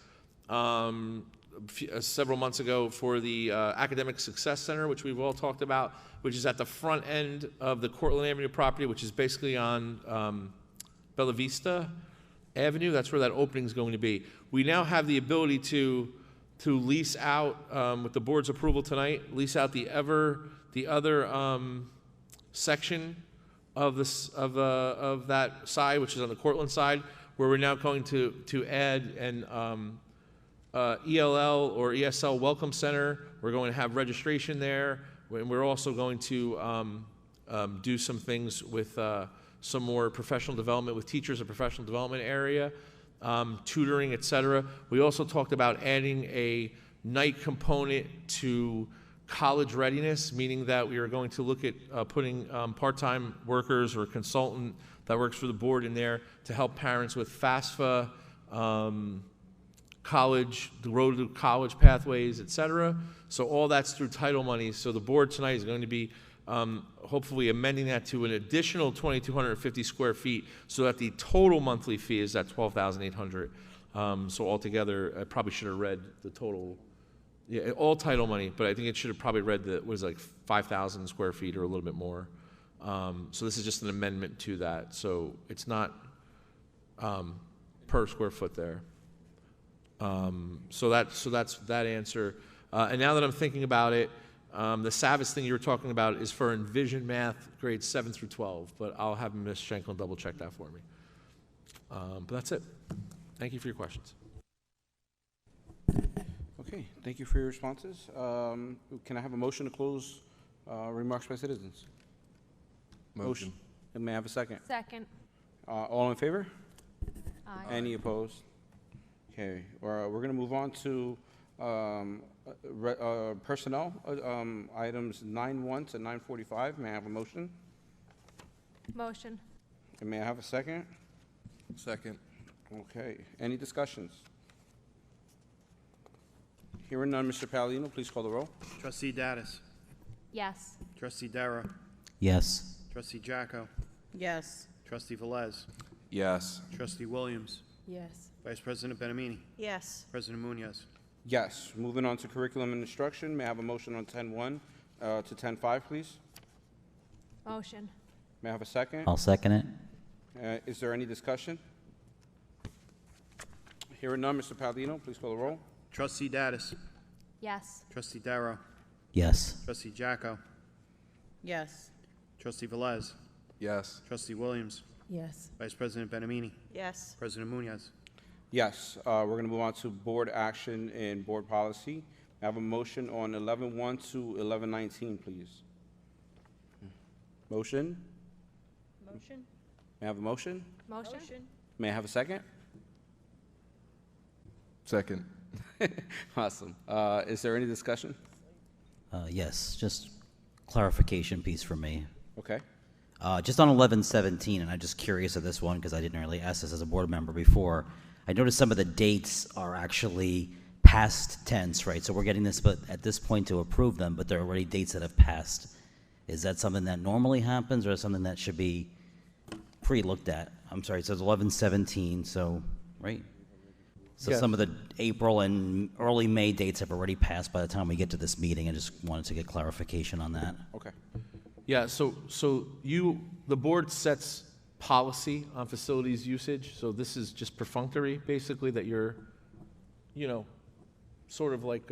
several months ago for the Academic Success Center, which we've all talked about, which is at the front end of the Cortland Avenue property, which is basically on Bella Vista Avenue. That's where that opening is going to be. We now have the ability to lease out, with the board's approval tonight, lease out the other section of that side, which is on the Cortland side, where we're now going to add an ELL or ESL Welcome Center. We're going to have registration there, and we're also going to do some things with some more professional development with teachers, a professional development area. Tutoring, etc. We also talked about adding a night component to college readiness, meaning that we are going to look at putting part-time workers or a consultant that works for the board in there to help parents with FAFSA, college, the road to college pathways, etc. So all that's through title money. So the board tonight is going to be hopefully amending that to an additional 2,250 square feet so that the total monthly fee is at $12,800. So altogether, I probably should have read the total, yeah, all title money, but I think it should have probably read that was like 5,000 square feet or a little bit more. So this is just an amendment to that. So it's not per square foot there. So that's that answer. And now that I'm thinking about it, the Savvis thing you were talking about is for Envision Math grades 7 through 12, but I'll have Ms. Shanklin double check that for me. But that's it. Thank you for your questions. Okay, thank you for your responses. Can I have a motion to close remarks by citizens? Motion. And may I have a second? Second. All in favor? Aye. Any opposed? Okay, we're going to move on to personnel, items 9.1 to 9.45. May I have a motion? Motion. And may I have a second? Second. Okay, any discussions? Hearing none, Mr. Palladino, please call the roll. Trustee Dattis. Yes. Trustee Dara. Yes. Trustee Jacko. Yes. Trustee Velez. Yes. Trustee Williams. Yes. Vice President Benamini. Yes. President Munoz. Yes. Moving on to curriculum and instruction, may I have a motion on 10-1 to 10-5, please? Motion. May I have a second? I'll second it. Is there any discussion? Hearing none, Mr. Palladino, please call the roll. Trustee Dattis. Yes. Trustee Darrow. Yes. Trustee Jacko. Yes. Trustee Velez. Yes. Trustee Williams. Yes. Vice President Benamini. Yes. President Munoz. Yes. We're going to move on to board action and board policy. I have a motion on 11-1 to 11-19, please. Motion? Motion. May I have a motion? Motion. May I have a second? Second. Awesome. Is there any discussion? Yes, just clarification piece for me. Okay. Just on 11-17, and I'm just curious of this one because I didn't really ask this as a board member before. I noticed some of the dates are actually past tense, right? So we're getting this, but at this point to approve them, but they're already dates that have passed. Is that something that normally happens, or something that should be pre-looked at? I'm sorry, it says 11-17, so, right? So Yes. some of the April and early May dates have already passed by the time we get to this meeting. I just wanted to get clarification on that. Okay. Yeah, so the board sets policy on facilities usage, so this is just perfunctory, basically, that you're, sort of like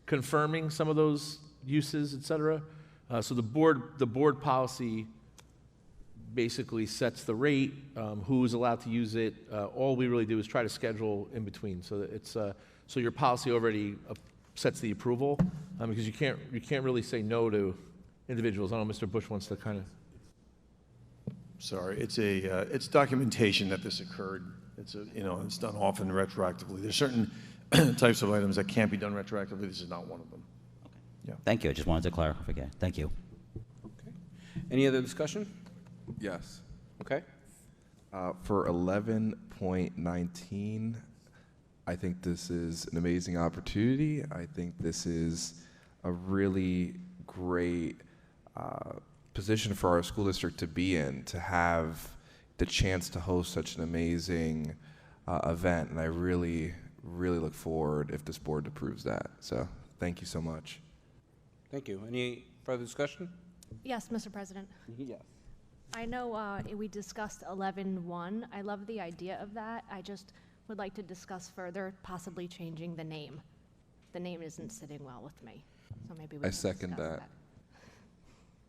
confirming some of those uses, et cetera. So the board policy basically sets the rate, who's allowed to use it. All we really do is try to schedule in between, so that it's, so your policy already sets the approval, because you can't really say no to individuals. I don't know, Mr. Bush wants to kind of. Sorry, it's documentation that this occurred. It's done often retroactively. There's certain types of items that can't be done retroactively. This is not one of them. Yeah. Thank you. I just wanted to clarify again. Thank you. Okay. Any other discussion? Yes. Okay. For 11.19, I think this is an amazing opportunity. I think this is a really great position for our school district to be in, to have the chance to host such an amazing event. And I really, really look forward if this board approves that. So thank you so much. Thank you. Any further discussion? Yes, Mr. President. Yes. I know we discussed 11-1. I love the idea of that. I just would like to discuss further possibly changing the name. The name isn't sitting well with me, so maybe we can second discuss that.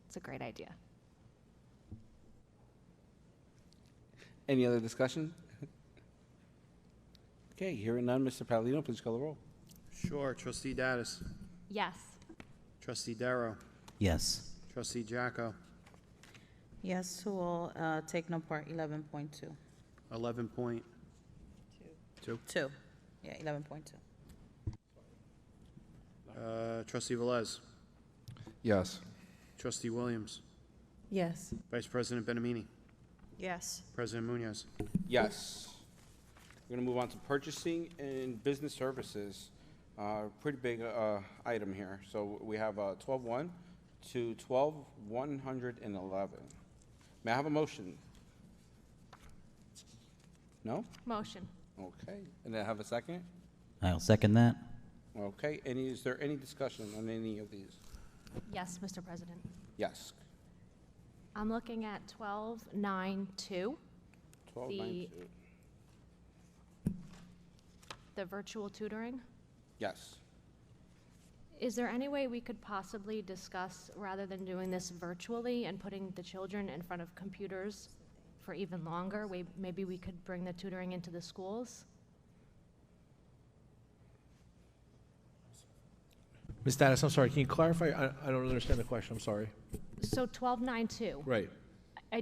It's a great idea. Any other discussion? Okay, hearing none, Mr. Palladino, please call the roll. Sure. Trustee Dattis. Yes. Trustee Darrow. Yes. Trustee Jacko. Yes, to all, take no part, 11.2. 11.2. Two. Yeah, 11.2. Trustee Velez. Yes. Trustee Williams. Yes. Vice President Benamini. Yes. President Munoz. Yes. We're going to move on to purchasing and business services. Pretty big item here. So we have 12-1 to 12-111. May I have a motion? No? Motion. Okay. And then have a second? I'll second that. Okay. Is there any discussion on any of these? Yes, Mr. President. Yes. I'm looking at 12-9-2. 12-9-2. The virtual tutoring. Yes. Is there any way we could possibly discuss, rather than doing this virtually and putting the children in front of computers for even longer, maybe we could bring the tutoring into the schools? Ms. Dattis, I'm sorry, can you clarify? I don't understand the question, I'm sorry. So 12-9-2. Right. I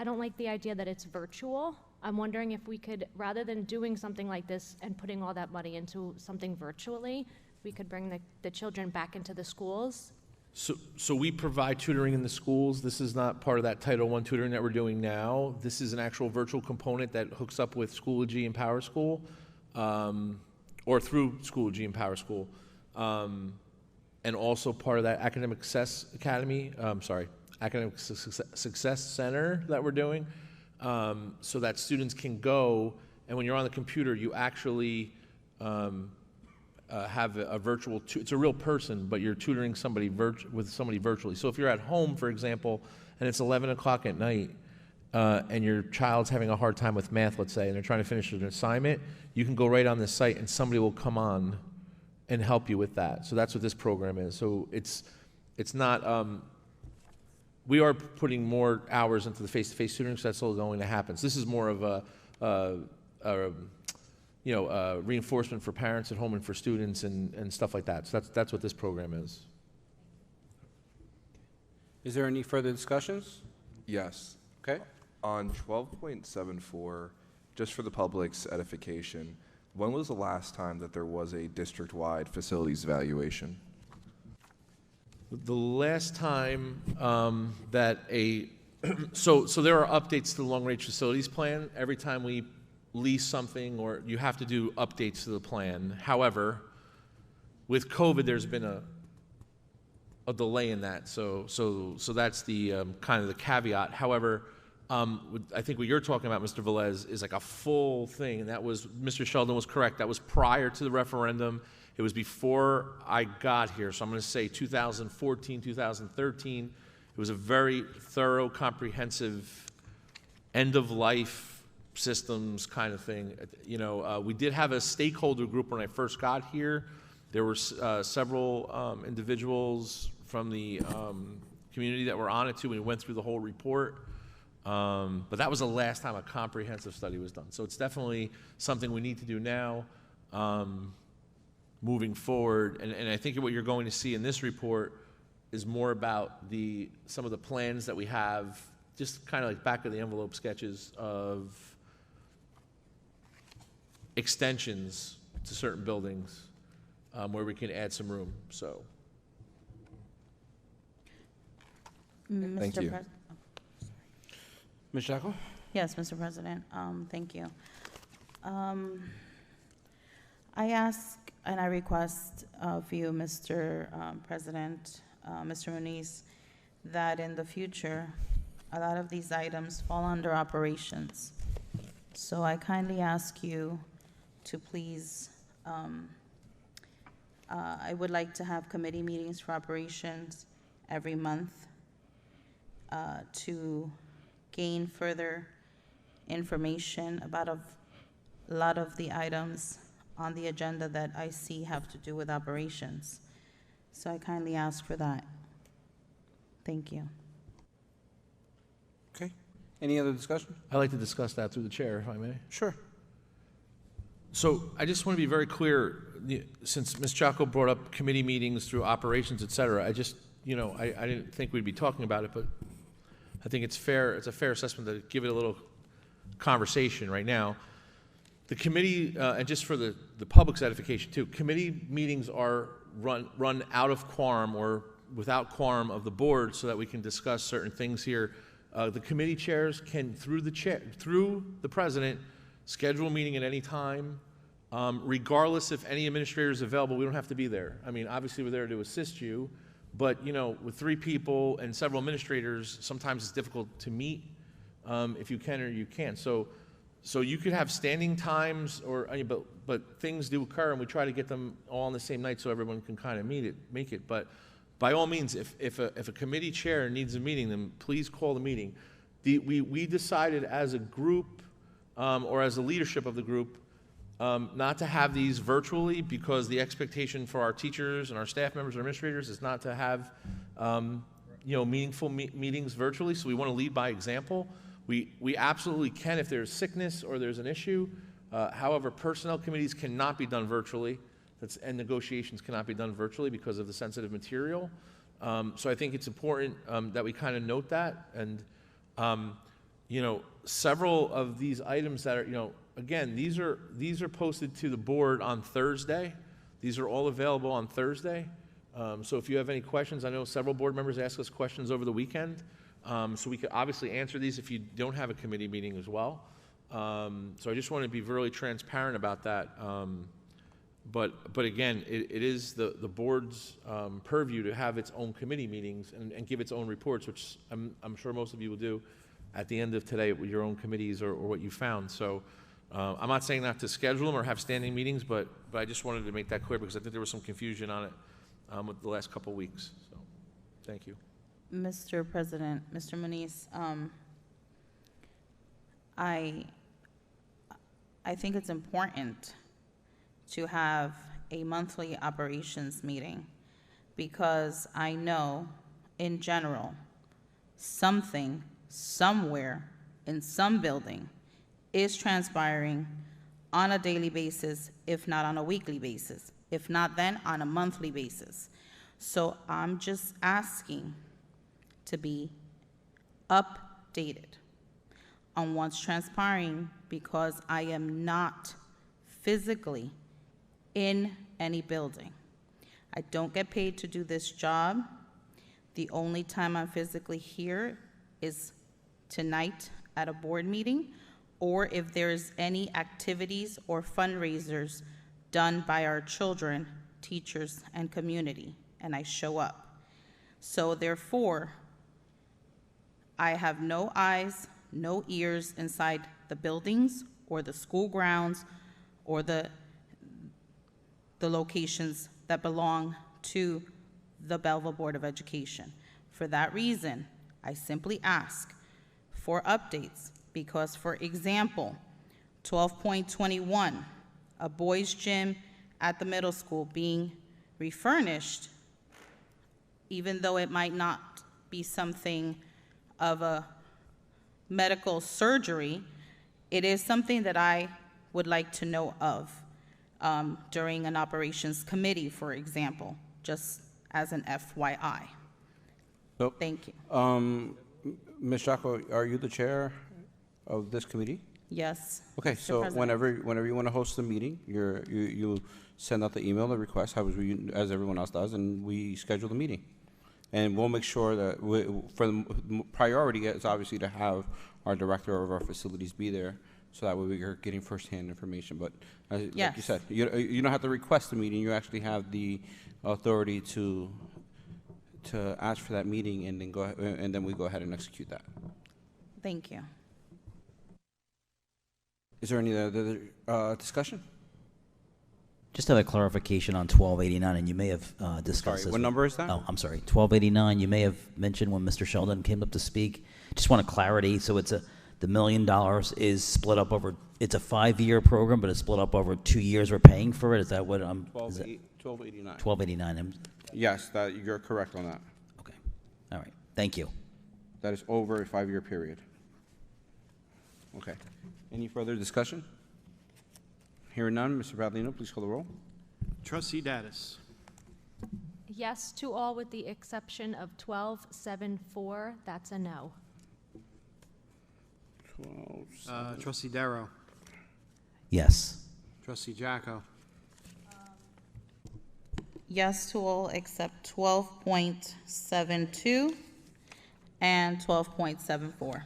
don't like the idea that it's virtual. I'm wondering if we could, rather than doing something like this and putting all that money into something virtually, we could bring the children back into the schools. So we provide tutoring in the schools. This is not part of that Title I tutoring that we're doing now. This is an actual virtual component that hooks up with Schoology and Power School, or through Schoology and Power School. And also part of that Academic Success Academy, Academic Success Center that we're doing. so that students can go, and when you're on the computer, you actually have a virtual, it's a real person, but you're tutoring somebody with somebody virtually. So if you're at home, for example, and it's 11 o'clock at night, and your child's having a hard time with math, let's say, and they're trying to finish an assignment, you can go right on this site and somebody will come on and help you with that. So that's what this program is. So it's not, we are putting more hours into the face-to-face tutoring, so that's still going to happen. So this is more of a reinforcement for parents at home and for students and stuff like that. So that's what this program is. Is there any further discussions? Yes. Okay. On 12.74, just for the public's edification, when was the last time that there was a district-wide facilities evaluation? The last time that so there are updates to the long-range facilities plan. Every time we lease something, or you have to do updates to the plan. However, with COVID, there's been a delay in that. So that's the kind of the caveat. However, I think what you're talking about, Mr. Velez, is like a full thing. And that was, Mr. Sheldon was correct. That was prior to the referendum. It was before I got here. So I'm going to say 2014, 2013. It was a very thorough, comprehensive, end-of-life systems kind of thing. We did have a stakeholder group when I first got here. There were several individuals from the community that were on it too, and we went through the whole report. But that was the last time a comprehensive study was done. So it's definitely something we need to do now, moving forward. And I think what you're going to see in this report is more about some of the plans that we have, just kind of like back of the envelope sketches of extensions to certain buildings where we can add some room. So. Thank you. Ms. Jackal? Yes, Mr. President, thank you. I ask and I request of you, Mr. President, Mr. Muniz, that in the future, a lot of these items fall under operations. So I kindly ask you to please, I would like to have committee meetings for operations every month to gain further information about a lot of the items on the agenda that I see have to do with operations. So I kindly ask for that. Thank you. Okay. Any other discussion? I'd like to discuss that through the chair, if I may. Sure. So I just want to be very clear, since Ms. Chaco brought up committee meetings through operations, et cetera, I just, I didn't think we'd be talking about it, but I think it's a fair assessment to give it a little conversation right now. The committee, and just for the public's edification too, committee meetings are run out of quorum or without quorum of the board so that we can discuss certain things here. The committee chairs can, through the president, schedule a meeting at any time, regardless if any administrator is available. We don't have to be there. I mean, obviously we're there to assist you, but with 3 people and several administrators, sometimes it's difficult to meet if you can or you can't. So you could have standing times, but things do occur, and we try to get them all on the same night so everyone can kind of make it. But by all means, if a committee chair needs a meeting, then please call the meeting. We decided as a group or as a leadership of the group not to have these virtually because the expectation for our teachers and our staff members and administrators is not to have meaningful meetings virtually. So we want to lead by example. We absolutely can if there's sickness or there's an issue. However, personnel committees cannot be done virtually, and negotiations cannot be done virtually because of the sensitive material. So I think it's important that we kind of note that. And, several of these items that are, again, these are posted to the board on Thursday. These are all available on Thursday. So if you have any questions, I know several board members ask us questions over the weekend. So we could obviously answer these if you don't have a committee meeting as well. So I just want to be really transparent about that. But again, it is the board's purview to have its own committee meetings and give its own reports, which I'm sure most of you will do. at the end of today with your own committees or what you found. So I'm not saying not to schedule them or have standing meetings, but I just wanted to make that clear because I think there was some confusion on it with the last couple of weeks. So thank you. Mr. President, Mr. Muniz, I think it's important to have a monthly operations meeting because I know, in general, something, somewhere, in some building is transpiring on a daily basis, if not on a weekly basis, if not then on a monthly basis. So I'm just asking to be updated on what's transpiring because I am not physically in any building. I don't get paid to do this job. The only time I'm physically here is tonight at a board meeting, or if there's any activities or fundraisers done by our children, teachers, and community, and I show up. So therefore, I have no eyes, no ears inside the buildings or the school grounds or the locations that belong to the Belleville Board of Education. For that reason, I simply ask for updates because, for example, 12.21, a boys' gym at the middle school being refurnished, even though it might not be something of a medical surgery, it is something that I would like to know of during an operations committee, for example, just as an FYI. So, Thank you. Ms. Jacko, are you the chair of this committee? Yes. Okay, Mr. so President. whenever you want to host a meeting, you send out the email, the request, as everyone else does, and we schedule the meeting. And we'll make sure that, for the priority is obviously to have our director of our facilities be there, so that way we're getting firsthand information. But like you Yes. said, you don't have to request a meeting, you actually have the authority to ask for that meeting, and then we go ahead and execute that. Thank you. Is there any other discussion? Just have a clarification on 1289, and you may have discussed Sorry, this. what with- number is that? Oh, I'm sorry, 1289, you may have mentioned when Mr. Sheldon came up to speak. Just want a clarity, so the $1 million is split up over, it's a 5-year program, but it's split up over 2 years we're paying for it? Is that what I'm? 1289. 1289, Yes, you're correct on that. okay, all right, thank you. That is over a 5-year period. Okay. Any further discussion? Hearing none, Mr. Paladino, please call the roll. Trustee Dattis. Yes to all with the exception of 1274, that's a no. 12. Trustee Darrow. Yes. Trustee Jacko. Yes to all except 12.72 and 12.74.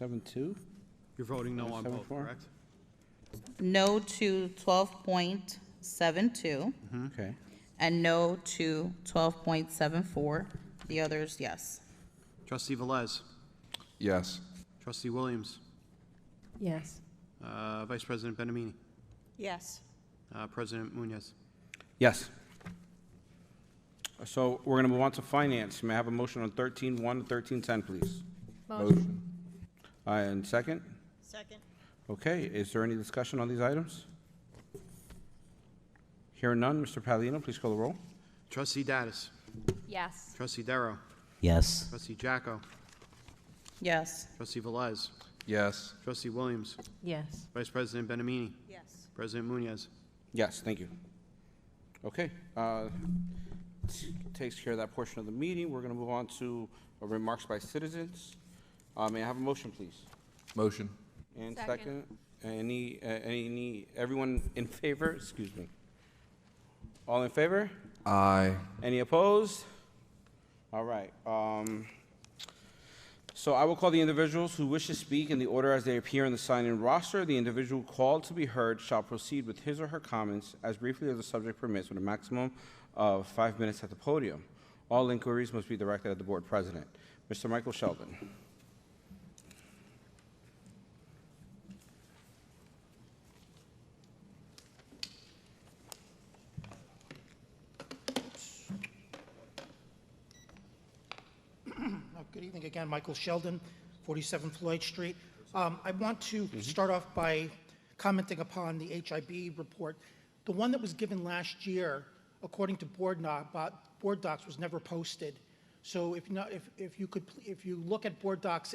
7-2? You're voting no on both, 7-4? correct? No to 12.72 Okay. and no to 12.74. The others, yes. Trustee Velez. Yes. Trustee Williams. Yes. Vice President Benamini. Yes. President Munoz. Yes. So we're going to move on to finance. May I have a motion on 13-1 and 13-10, please? Motion. And second? Second. Okay, is there any discussion on these items? Hearing none, Mr. Paladino, please call the roll. Trustee Dattis. Yes. Trustee Darrow. Yes. Trustee Jacko. Yes. Trustee Velez. Yes. Trustee Williams. Yes. Vice President Benamini. Yes. President Munoz. Yes, thank you. Okay, takes care of that portion of the meeting. We're going to move on to remarks by citizens. May I have a motion, please? Motion. And Second. second, everyone in favor? Excuse me. All in favor? Aye. Any opposed? All right. So I will call the individuals who wish to speak in the order as they appear in the sign-in roster. The individual called to be heard shall proceed with his or her comments as briefly as the subject permits, with a maximum of 5 minutes at the podium. All inquiries must be directed at the board president. Mr. Michael Sheldon. Good evening again, Michael Sheldon, 47 Floyd Street. I want to start off by commenting upon the HIB report. The one that was given last year, according to board docs, was never posted. So if you look at board docs,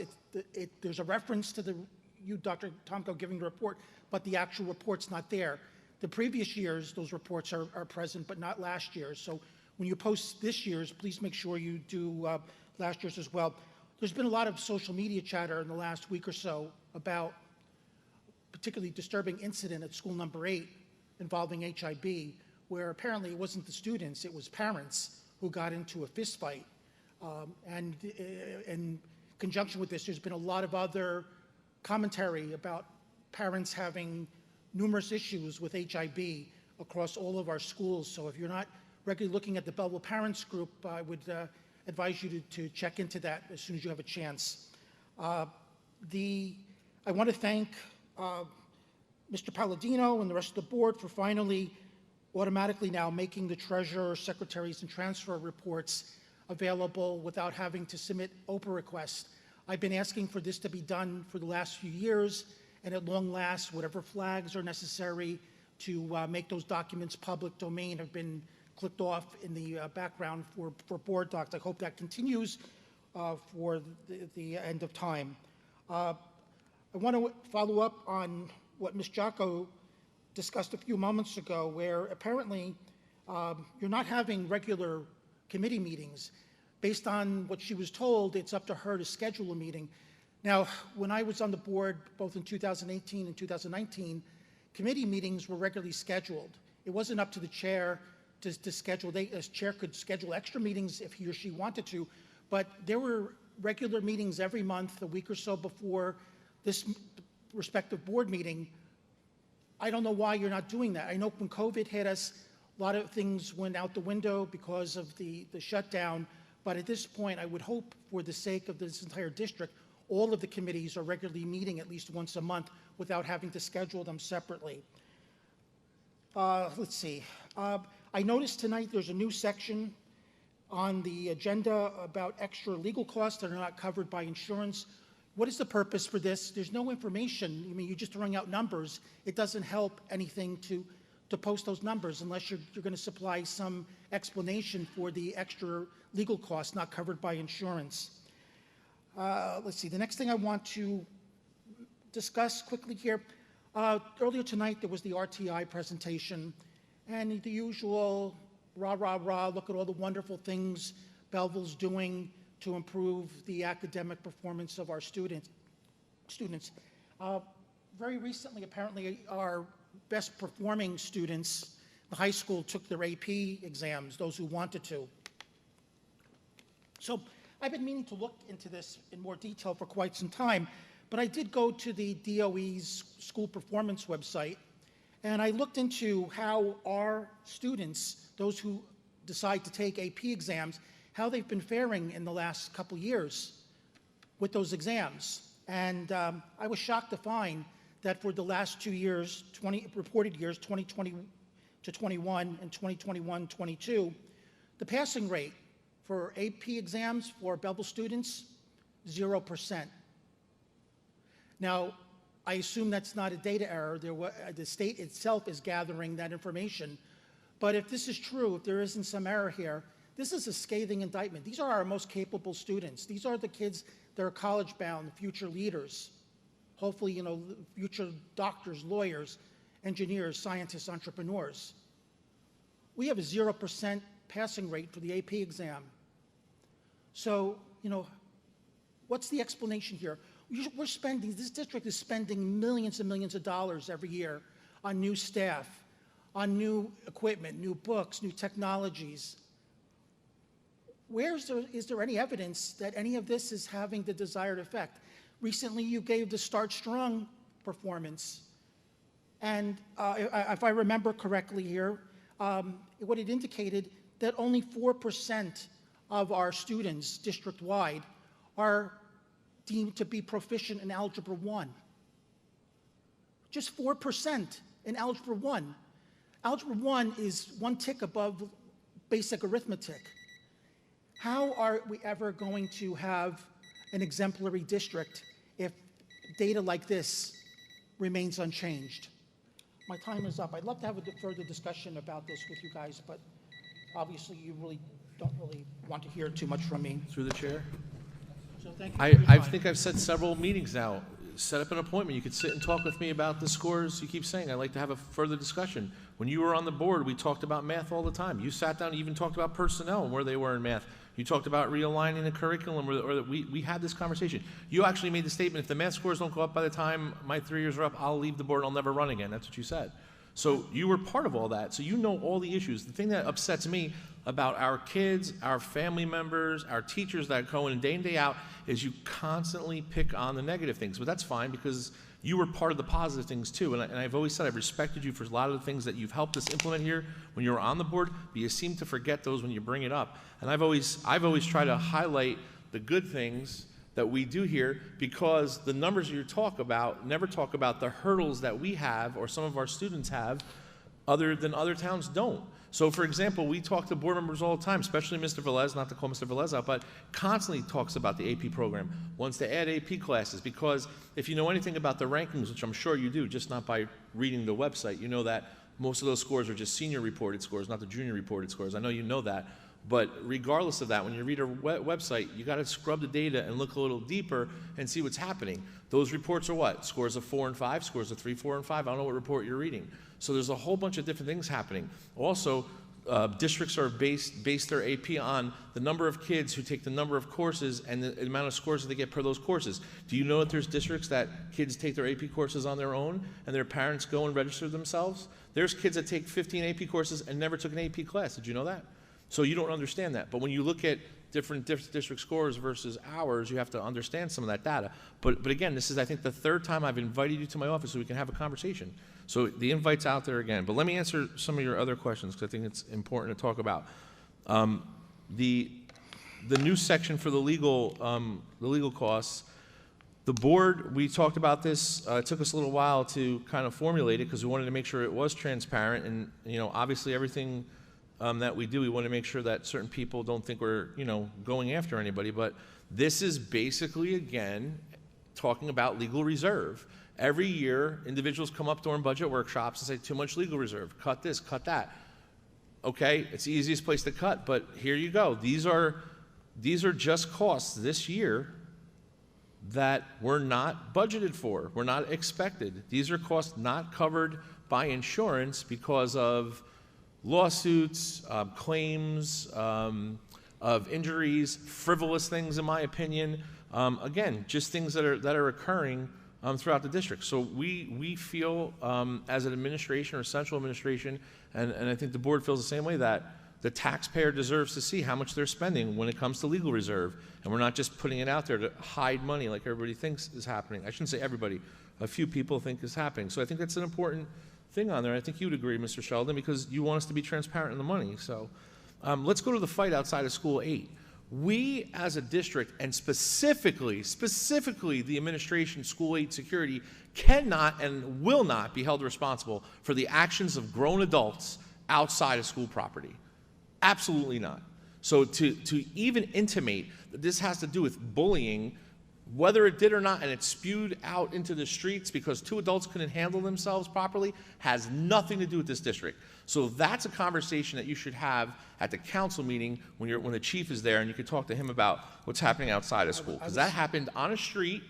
there's a reference to you, Dr. Tomko, giving the report, but the actual report's not there. The previous years, those reports are present, but not last year's. So when you post this year's, please make sure you do last year's as well. There's been a lot of social media chatter in the last week or so about a particularly disturbing incident at school number 8 involving HIB, where apparently it wasn't the students, it was parents who got into a fist fight. And in conjunction with this, there's been a lot of other commentary about parents having numerous issues with HIB across all of our schools. So if you're not regularly looking at the Belleville Parents Group, I would advise you to check into that as soon as you have a chance. I want to thank Mr. Palladino and the rest of the board for finally automatically now making the treasurer, secretaries, and transfer reports available without having to submit OPA requests. I've been asking for this to be done for the last few years, and at long last, whatever flags are necessary to make those documents public domain have been clicked off in the background for board docs. I hope that continues for the end of time. I want to follow up on what Ms. Jocko discussed a few moments ago, where apparently you're not having regular committee meetings. Based on what she was told, it's up to her to schedule a meeting. Now, when I was on the board, both in 2018 and 2019, committee meetings were regularly scheduled. It wasn't up to the chair to schedule. The chair could schedule extra meetings if he or she wanted to, but there were regular meetings every month, a week or so before this respective board meeting. I don't know why you're not doing that. I know when COVID hit us, a lot of things went out the window because of the shutdown, but at this point, I would hope for the sake of this entire district, all of the committees are regularly meeting at least once a month without having to schedule them separately. Let's see. I noticed tonight there's a new section on the agenda about extra legal costs that are not covered by insurance. What is the purpose for this? There's no information. I mean, you're just throwing out numbers. It doesn't help anything to post those numbers unless you're going to supply some explanation for the extra legal costs not covered by insurance. Let's see. The next thing I want to discuss quickly here. Earlier tonight, there was the RTI presentation, and the usual rah, rah, rah, look at all the wonderful things Belleville's doing to improve the academic performance of our students. Very recently, apparently, our best performing students, the high school, took their AP exams, those who wanted to. So I've been meaning to look into this in more detail for quite some time, but I did go to the DOE's school performance website, and I looked into how our students, those who decide to take AP exams, how they've been faring in the last couple years with those exams. And I was shocked to find that for the last 2 years, reported years, 2020 to 21 and 2021-22, the passing rate for AP exams for Belleville students, 0%. Now, I assume that's not a data error. The state itself is gathering that information. But if this is true, if there isn't some error here, this is a scathing indictment. These are our most capable students. These are the kids that are college-bound, future leaders. Hopefully, you know, future doctors, lawyers, engineers, scientists, entrepreneurs. We have a 0% passing rate for the AP exam. So, you know, what's the explanation here? We're spending, this district is spending millions and millions of dollars every year on new staff, on new equipment, new books, new technologies. Is there any evidence that any of this is having the desired effect? Recently, you gave the Start Strong performance, and if I remember correctly here, what it indicated that only 4% of our students district-wide are deemed to be proficient in Algebra 1. Just 4% in Algebra 1. Algebra 1 is one tick above basic arithmetic. How are we ever going to have an exemplary district if data like this remains unchanged? My time is up. I'd love to have a further discussion about this with you guys, but obviously you don't really want to hear too much from me. Through the chair. So thank you for your time. I think I've said several meetings now. Set up an appointment. You could sit and talk with me about the scores. You keep saying, I'd like to have a further discussion. When you were on the board, we talked about math all the time. You sat down and even talked about personnel and where they were in math. You talked about realigning the curriculum, or we had this conversation. You actually made the statement, if the math scores don't go up by the time my 3 years are up, I'll leave the board, I'll never run again. That's what you said. So you were part of all that, so you know all the issues. The thing that upsets me about our kids, our family members, our teachers that go in day out is you constantly pick on the negative things. But that's fine, because you were part of the positive things too. And I've always said I've respected you for a lot of the things that you've helped us implement here when you were on the board, but you seem to forget those when you bring it up. And I've always tried to highlight the good things that we do here, because the numbers you talk about never talk about the hurdles that we have or some of our students have other than other towns don't. So for example, we talk to board members all the time, especially Mr. Velez, not to call Mr. Velez out, but constantly talks about the AP program, wants to add AP classes, because if you know anything about the rankings, which I'm sure you do, just not by reading the website, you know that most of those scores are just senior reported scores, not the junior reported scores. I know you know that. But regardless of that, when you read a website, you got to scrub the data and look a little deeper and see what's happening. Those reports are what? Scores of 4 and 5, scores of 3, 4, and 5. I don't know what report you're reading. So there's a whole bunch of different things happening. Also, districts are base their AP on the number of kids who take the number of courses and the amount of scores that they get per those courses. Do you know that there's districts that kids take their AP courses on their own and their parents go and register themselves? There's kids that take 15 AP courses and never took an AP class. Did you know that? So you don't understand that. But when you look at different district scores versus ours, you have to understand some of that data. But again, this is, I think, the third time I've invited you to my office so we can have a conversation. So the invite's out there again. But let me answer some of your other questions, because I think it's important to talk about. The new section for the legal costs, the board, we talked about this. It took us a little while to kind of formulate it, because we wanted to make sure it was transparent. And, you know, obviously everything that we do, we want to make sure that certain people don't think we're, you know, going after anybody. But this is basically, again, talking about legal reserve. Every year, individuals come up during budget workshops and say, too much legal reserve, cut this, cut that. Okay, it's the easiest place to cut, but here you go. These are just costs this year that were not budgeted for, were not expected. These are costs not covered by insurance because of lawsuits, claims of injuries, frivolous things, in my opinion. Again, just things that are occurring throughout the district. So we feel, as an administration or central administration, and I think the board feels the same way, that the taxpayer deserves to see how much they're spending when it comes to legal reserve, and we're not just putting it out there to hide money like everybody thinks is happening. I shouldn't say everybody. A few people think is happening. So I think that's an important thing on there. I think you'd agree, Mr. Sheldon, because you want us to be transparent in the money. So let's go to the fight outside of School 8. We, as a district, and specifically the administration, School 8 security, cannot and will not be held responsible for the actions of grown adults outside of school property. Absolutely not. So to even intimate that this has to do with bullying, whether it did or not, and it spewed out into the streets because two adults couldn't handle themselves properly, has nothing to do with this district. So that's a conversation that you should have at the council meeting when the chief is there, and you can talk to him about what's happening outside of school, because that happened on a street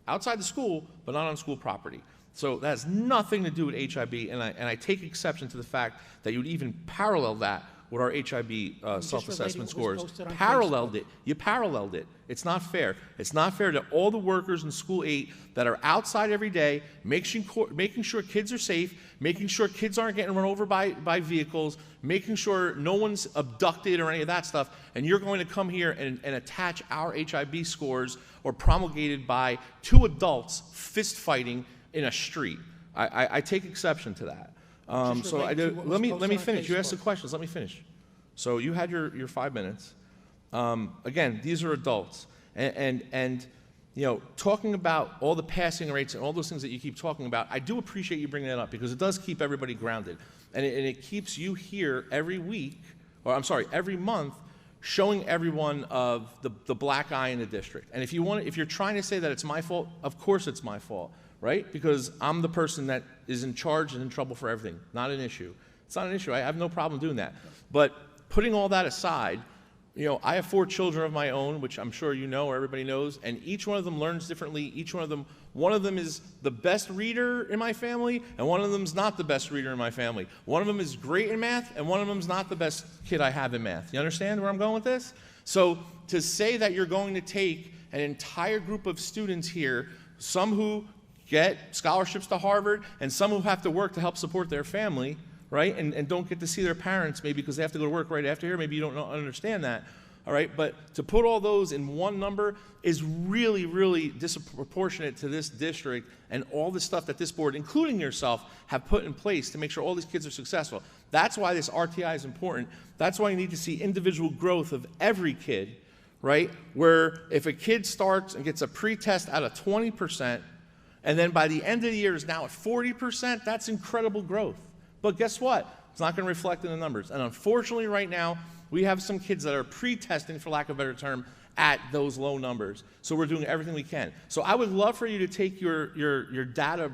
outside the school, but not on school property. So that has nothing to do with HIB, and I take exception to the fact that you would even parallel that with our HIB self-assessment scores. Paralleled it. You paralleled it. It's not fair. It's not fair to all the workers in School 8 that are outside every day, making sure kids are safe, making sure kids aren't getting run over by vehicles, making sure no one's abducted or any of that stuff, and you're going to come here and attach our HIB scores or promulgated by two adults fist-fighting in a street. I take exception to that. So let me finish. You asked the questions. Let me finish. So you had your 5 minutes. Again, these are adults. And you know, talking about all the passing rates and all those things that you keep talking about, I do appreciate you bringing that up because it does keep everybody grounded. And it keeps you here every week, or I'm sorry, every month, showing everyone of the black eye in the district. And if you're trying to say that it's my fault, of course it's my fault, right? Because I'm the person that is in charge and in trouble for everything. Not an issue. It's not an issue. I have no problem doing that. But putting all that aside, you know, I have 4 children of my own, which I'm sure you know or everybody knows, and each one of them learns differently. One of them is the best reader in my family, and one of them is not the best reader in my family. One of them is great in math, and one of them is not the best kid I have in math. You understand where I'm going with this? So to say that you're going to take an entire group of students here, some who get scholarships to Harvard, and some who have to work to help support their family, right, and don't get to see their parents maybe because they have to go to work right after here. Maybe you don't understand that, all right? But to put all those in one number is really, really disproportionate to this district and all the stuff that this board, including yourself, have put in place to make sure all these kids are successful. That's why this RTI is important. That's why you need to see individual growth of every kid, right? Where if a kid starts and gets a pre-test out of 20%, and then by the end of the year is now at 40%, that's incredible growth. But guess what? It's not going to reflect in the numbers. And unfortunately, right now, we have some kids that are pre-testing, for lack of a better term, at those low numbers. So we're doing everything we can. So I would love for you to take your data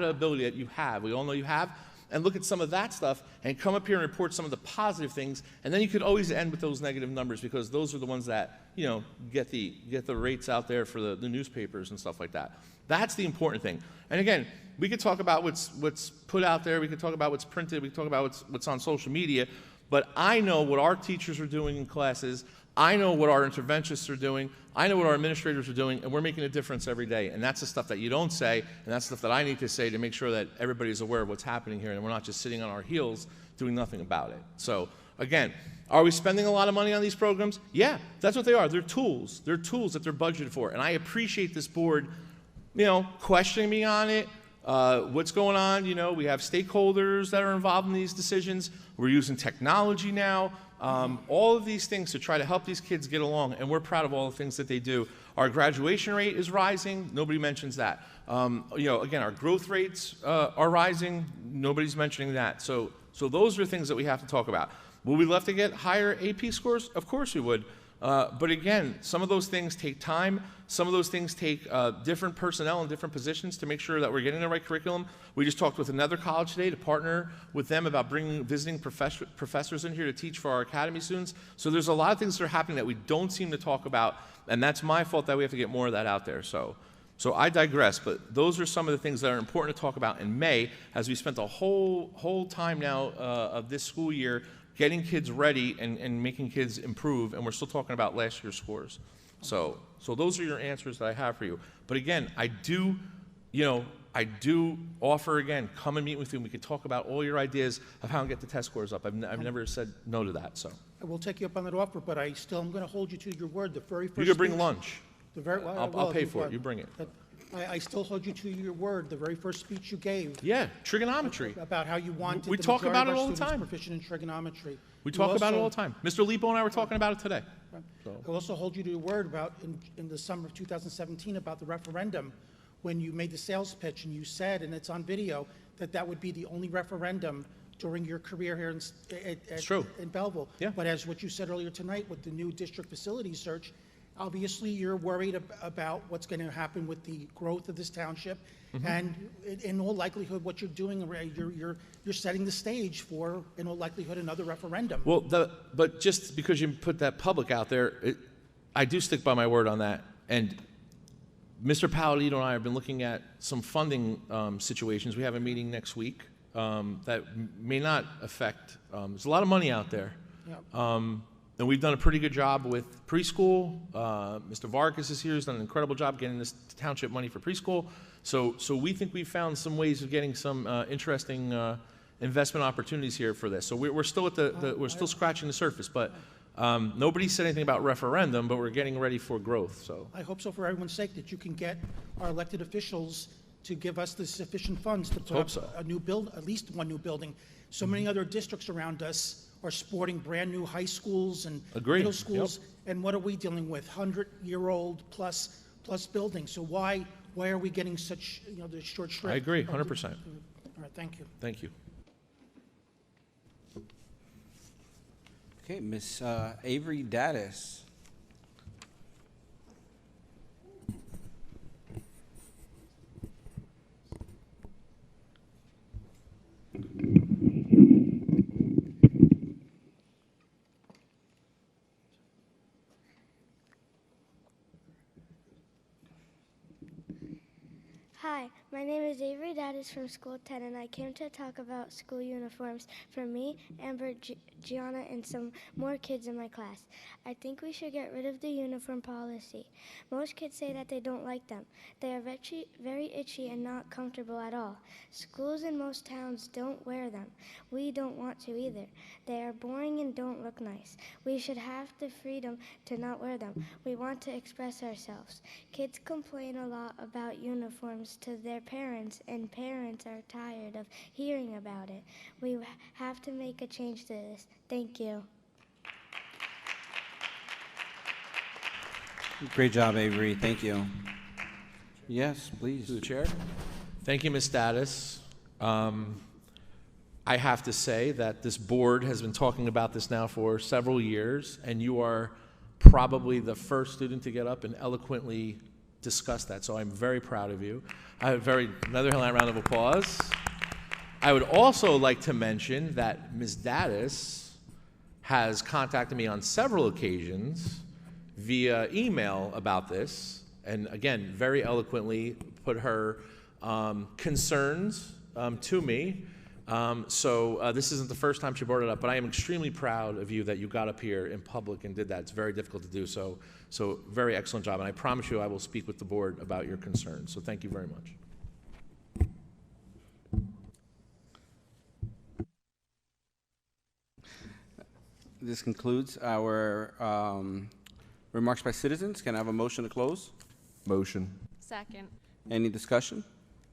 ability that you have, we all know you have, and look at some of that stuff and come up here and report some of the positive things. And then you could always end with those negative numbers because those are the ones that, you know, get the rates out there for the newspapers and stuff like that. That's the important thing. And again, we could talk about what's put out there, we could talk about what's printed, we could talk about what's on social media, but I know what our teachers are doing in classes, I know what our interventionists are doing, I know what our administrators are doing, and we're making a difference every day. And that's the stuff that you don't say, and that's the stuff that I need to say to make sure that everybody's aware of what's happening here, and we're not just sitting on our heels doing nothing about it. So again, are we spending a lot of money on these programs? Yeah, that's what they are. They're tools. They're tools that they're budgeted for. And I appreciate this board, you know, questioning me on it. What's going on? You know, we have stakeholders that are involved in these decisions. We're using technology now. All of these things to try to help these kids get along, and we're proud of all the things that they do. Our graduation rate is rising. Nobody mentions that. You know, again, our growth rates are rising. Nobody's mentioning that. So those are things that we have to talk about. Would we love to get higher AP scores? Of course we would. But again, some of those things take time. Some of those things take different personnel in different positions to make sure that we're getting the right curriculum. We just talked with another college today to partner with them about bringing visiting professors in here to teach for our academy students. So there's a lot of things that are happening that we don't seem to talk about, and that's my fault that we have to get more of that out there. So I digress, but those are some of the things that are important to talk about in May, as we spent the whole time now of this school year getting kids ready and making kids improve, and we're still talking about last year's scores. So those are your answers that I have for you. But again, I do offer, again, come and meet with you, and we could talk about all your ideas of how to get the test scores up. I've never said no to that, so. I will take you up on that offer, but I still am going to hold you to your word. The very first You could bring speech- lunch. I'll pay for it. You bring it. But I still hold you to your word. The very first speech you gave. Yeah, trigonometry. About how you wanted We the talk majority about of it our all the students time. proficient in trigonometry. We You talk about it also- all the time. Mr. Lipo and I were talking about it today. I also hold you to your word about in the summer of 2017 about the referendum, when you made the sales pitch and you said, and it's on video, that would be the only referendum during your career here in Belleville. Yeah. But as what you said earlier tonight with the new district facility search, obviously you're worried about what's going to happen with the growth of this township. Mm-hmm. And in all likelihood, what you're doing, you're setting the stage for, in all likelihood, another referendum. Well, but just because you put that public out there, I do stick by my word on that. And Mr. Palladino and I have been looking at some funding situations. We have a meeting next week that may not affect, there's a lot of money out there. Yeah. And we've done a pretty good job with preschool. Mr. Vargas is here, he's done an incredible job getting this township money for preschool. So we think we've found some ways of getting some interesting investment opportunities here for this. So we're still at we're still scratching the surface, but nobody said anything about referendum, but we're getting ready for growth. So I hope so for everyone's sake that you can get our elected officials to give us the sufficient funds to put Hope up so. a new at least one new building. So many other districts around us are sporting brand-new high schools and Agreed. middle schools. And what are we dealing with? 100-year-old plus buildings. So why are we getting such, the short shrift? I agree, 100%. All right, thank you. Thank you. Okay, Miss Avery Daddis. Hi, my name is Avery Daddis from School 10, and I came to talk about school uniforms for me, Amber, Gianna, and some more kids in my class. I think we should get rid of the uniform policy. Most kids say that they don't like them. They are very itchy and not comfortable at all. Schools in most towns don't wear them. We don't want to either. They are boring and don't look nice. We should have the freedom to not wear them. We want to express ourselves. Kids complain a lot about uniforms to their parents, and parents are tired of hearing about it. We have to make a change to this. Thank you. Great job, Avery. Thank you. Yes, please. To the chair. Thank you, Ms. Daddis. I have to say that this board has been talking about this now for several years, and you are probably the first student to get up and eloquently discuss that, so I'm very proud of you. Another round of applause. I would also like to mention that Ms. Daddis has contacted me on several occasions via email about this, and again, very eloquently put her concerns to me. So this isn't the first time she brought it up, but I am extremely proud of you that you got up here in public and did that. It's very difficult to do so. So very excellent job, and I promise you I will speak with the board about your concerns. So thank you very much. This concludes our remarks by citizens. Can I have a motion to close? Motion. Second. Any discussion?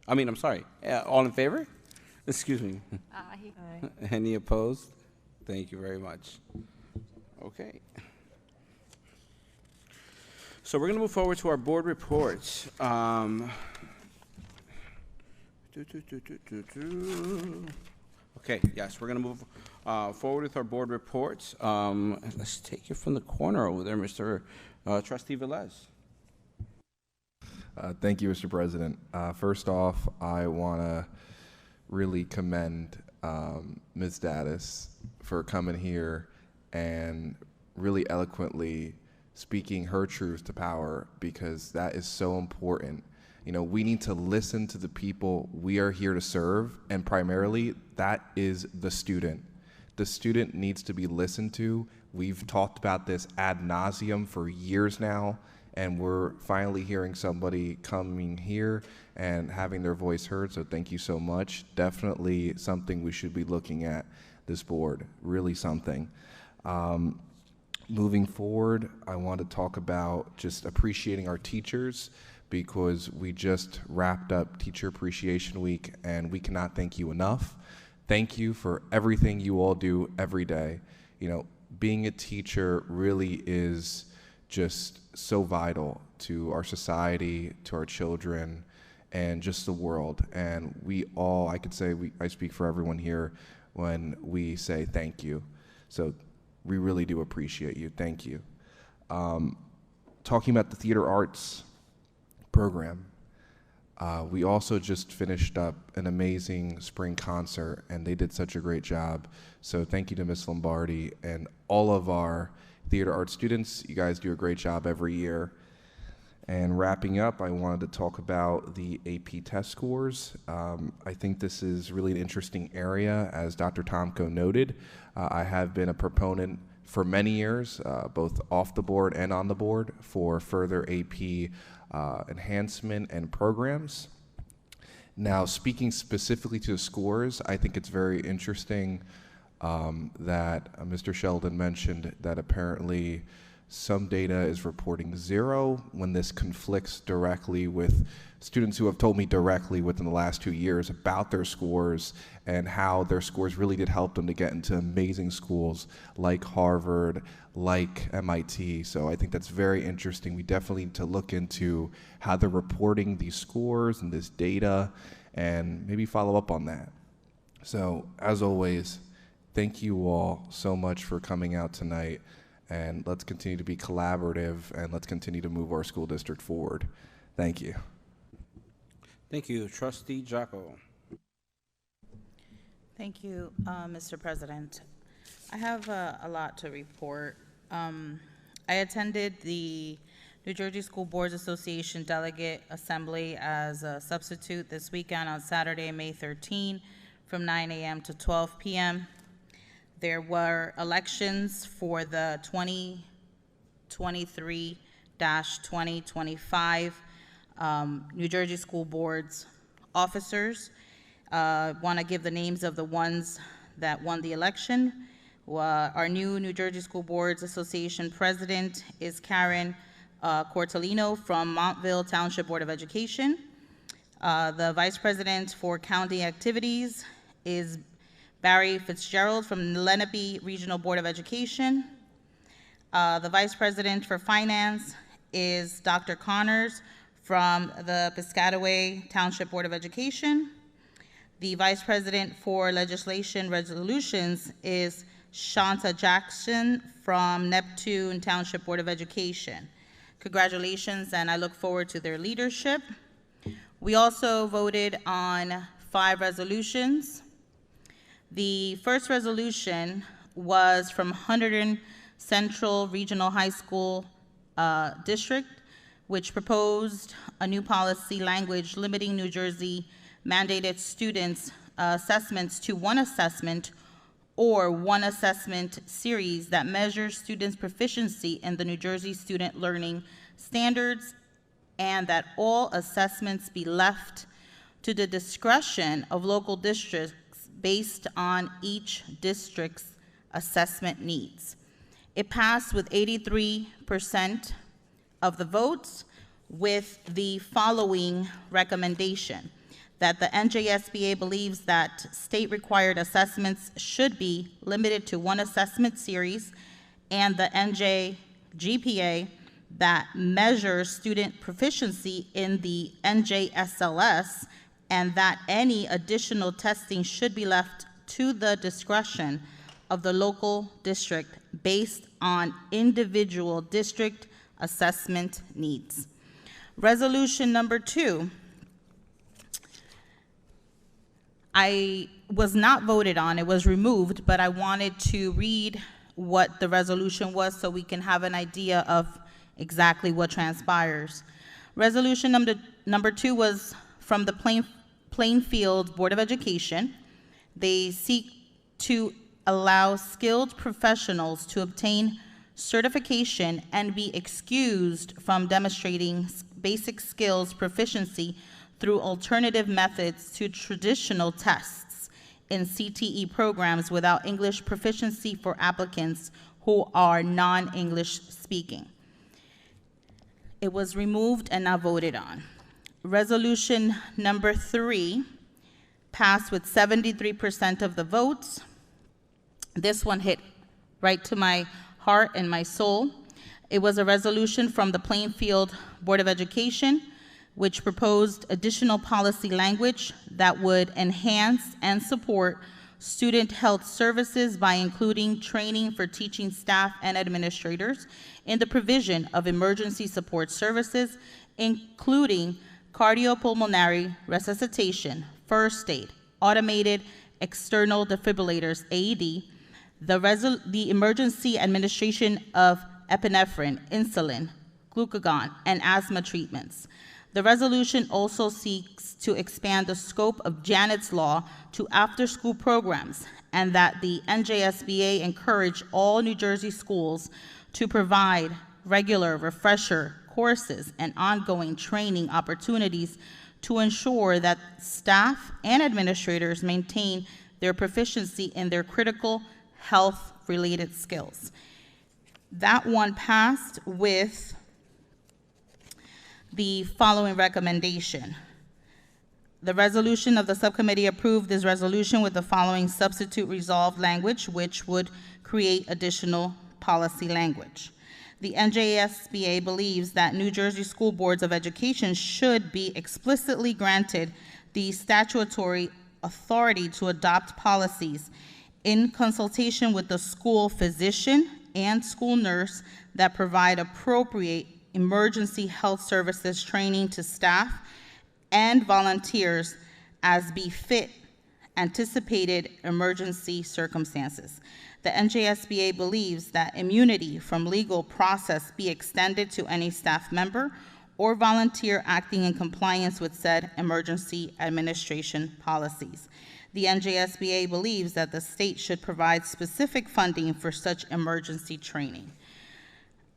I'm sorry. All in favor? Excuse me. Aye. Any opposed? Thank you very much. Okay. So we're going to move forward to our board reports. Okay, yes, we're going to move forward with our board reports. Let's take it from the corner over there, Mr. Trustee Velez. Thank you, Mr. President. First off, I want to really commend Ms. Daddis for coming here and really eloquently speaking her truth to power, because that is so important. We need to listen to the people we are here to serve, and primarily that is the student. The student needs to be listened to. We've talked about this ad nauseum for years now, and we're finally hearing somebody coming here and having their voice heard, so thank you so much. Definitely something we should be looking at, this board, really something. Moving forward, I want to talk about just appreciating our teachers, because we just wrapped up Teacher Appreciation Week, and we cannot thank you enough. Thank you for everything you all do every day. Being a teacher really is just so vital to our society, to our children, and just the world. And we all, I could say, I speak for everyone here when we say thank you. So we really do appreciate you. Thank you. Talking about the theater arts program, we also just finished up an amazing spring concert, and they did such a great job. So thank you to Ms. Lombardi and all of our theater arts students. You guys do a great job every year. And wrapping up, I wanted to talk about the AP test scores. I think this is really an interesting area, as Dr. Tomko noted. I have been a proponent for many years, both off the board and on the board, for further AP enhancement and programs. Now, speaking specifically to the scores, I think it's very interesting that Mr. Sheldon mentioned that apparently Some data is reporting 0 when this conflicts directly with students who have told me directly within the last 2 years about their scores and how their scores really did help them to get into amazing schools like Harvard, like MIT. So I think that's very interesting. We definitely need to look into how they're reporting these scores and this data and maybe follow up on that. So as always, thank you all so much for coming out tonight, and let's continue to be collaborative and let's continue to move our school district forward. Thank you. Thank you. Trustee Jocko. Thank you, Mr. President. I have a lot to report. I attended the New Jersey School Boards Association Delegate Assembly as a substitute this weekend on Saturday, May 13, from 9 a.m. to 12 p.m. There were elections for the 2023-2025 New Jersey School Boards officers. Want to give the names of the ones that won the election. Our new New Jersey School Boards Association president is Karen Cortellino from Montville Township Board of Education. The vice president for county activities is Barry Fitzgerald from Lenape Regional Board of Education. The vice president for finance is Dr. Connors from the Piscataway Township Board of Education. The vice president for legislation resolutions is Shanta Jackson from Neptune Township Board of Education. Congratulations, and I look forward to their leadership. We also voted on 5 resolutions. The first resolution was from Hunterdon Central Regional High School District, which proposed a new policy language limiting New Jersey mandated students' assessments to one assessment or one assessment series that measures students' proficiency in the New Jersey Student Learning Standards, and that all assessments be left to the discretion of local districts based on each district's assessment needs. It passed with 83% of the votes, with the following recommendation: that the NJSBA believes that state-required assessments should be limited to one assessment series, and the NJGPA that measures student proficiency in the NJSLS, and that any additional testing should be left to the discretion of the local district based on individual district assessment needs. Resolution number 2, I was not voted on, it was removed, but I wanted to read what the resolution was so we can have an idea of exactly what transpires. Resolution number 2 was from the Plainfield Board of Education. They seek to allow skilled professionals to obtain certification and be excused from demonstrating basic skills proficiency through alternative methods to traditional tests in CTE programs without English proficiency for applicants who are non-English speaking. It was removed and not voted on. Resolution number 3 passed with 73% of the votes. This one hit right to my heart and my soul. It was a resolution from the Plainfield Board of Education, which proposed additional policy language that would enhance and support student health services by including training for teaching staff and administrators in the provision of emergency support services, including cardiopulmonary resuscitation, first aid, automated external defibrillators, AED, the emergency administration of epinephrine, insulin, glucagon, and asthma treatments. The resolution also seeks to expand the scope of Janet's Law to after-school programs, and that the NJSBA encourage all New Jersey schools to provide regular refresher courses and ongoing training opportunities to ensure that staff and administrators maintain their proficiency in their critical health-related skills. That one passed with the following recommendation. The resolution of the subcommittee approved this resolution with the following substitute resolved language, which would create additional policy language. The NJSBA believes that New Jersey school boards of education should be explicitly granted the statutory authority to adopt policies in consultation with the school physician and school nurse that provide appropriate emergency health services training to staff and volunteers as befit anticipated emergency circumstances. The NJSBA believes that immunity from legal process be extended to any staff member or volunteer acting in compliance with said emergency administration policies. The NJSBA believes that the state should provide specific funding for such emergency training.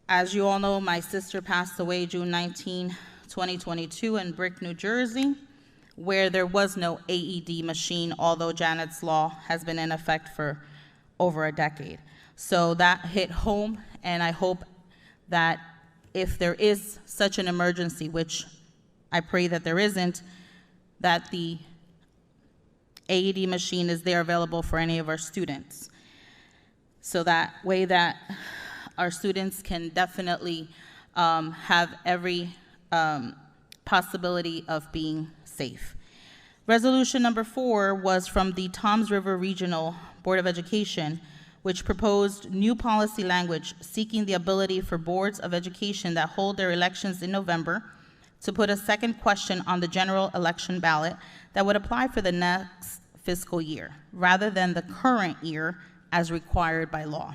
As you all know, my sister passed away June 19, 2022 in Brick, New Jersey, where there was no AED machine, although Janet's Law has been in effect for over a decade. So that hit home, and I hope that if there is such an emergency, which I pray that there isn't, that the AED machine is there available for any of our students. So that way that our students can definitely have every possibility of being safe. Resolution number 4 was from the Toms River Regional Board of Education, which proposed new policy language seeking the ability for boards of education that hold their elections in November to put a second question on the general election ballot that would apply for the next fiscal year, rather than the current year as required by law.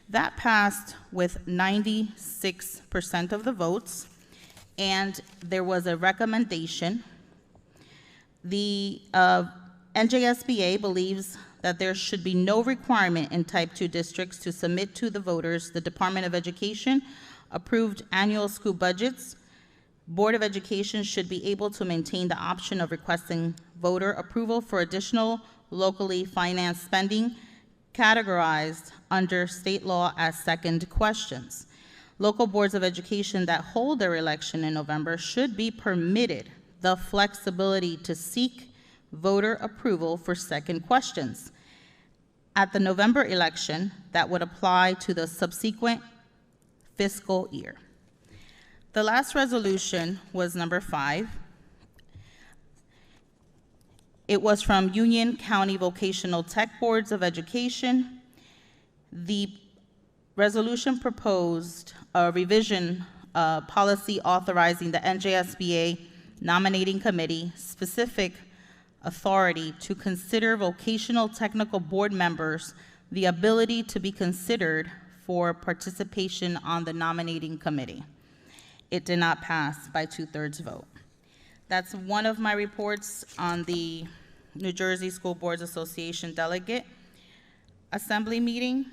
That passed with 96% of the votes, and there was a recommendation. The NJSBA believes that there should be no requirement in Type 2 districts to submit to the voters the Department of Education approved annual school budgets. Board of Education should be able to maintain the option of requesting voter approval for additional locally financed spending categorized under state law as second questions. Local boards of education that hold their election in November should be permitted the flexibility to seek voter approval for second questions at the November election that would apply to the subsequent fiscal year. The last resolution was number 5. It was from Union County Vocational Tech Boards of Education. The resolution proposed a revision policy authorizing the NJSBA nominating committee specific authority to consider vocational technical board members the ability to be considered for participation on the nominating committee. It did not pass by 2/3 vote. That's one of my reports on the New Jersey School Boards Association Delegate Assembly meeting.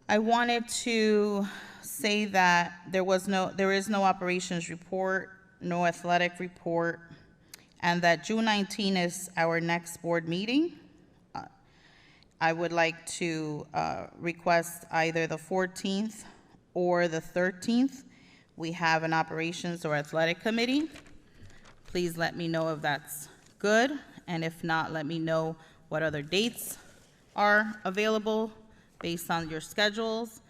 I wanted to say that there is no operations report, no athletic report, and that June 19 is our next board meeting. I would like to request either the 14th or the 13th. We have an operations or athletic committee. Please let me know if that's good, and if not, let me know what other dates are available based on your schedules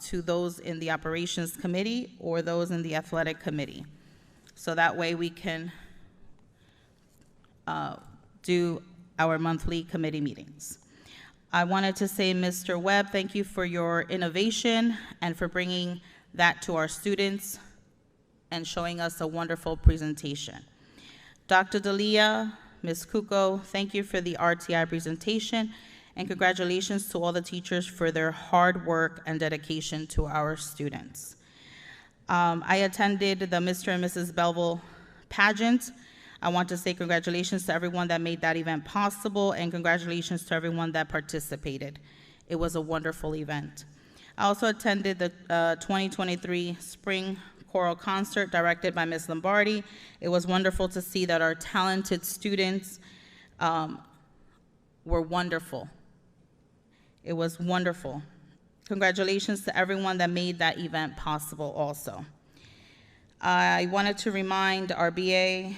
to those in the operations committee or those in the athletic committee. So that way we can do our monthly committee meetings. I wanted to say, Mr. Webb, thank you for your innovation and for bringing that to our students and showing us a wonderful presentation. Dr. D'Elia, Ms. Kuko, thank you for the RTI presentation, and congratulations to all the teachers for their hard work and dedication to our students. I attended the Mr. and Mrs. Belleville pageant. I want to say congratulations to everyone that made that event possible, and congratulations to everyone that participated. It was a wonderful event. I also attended the 2023 Spring Choral Concert directed by Ms. Lombardi. It was wonderful to see that our talented students were wonderful. It was wonderful. Congratulations to everyone that made that event possible also. I wanted to remind our BA,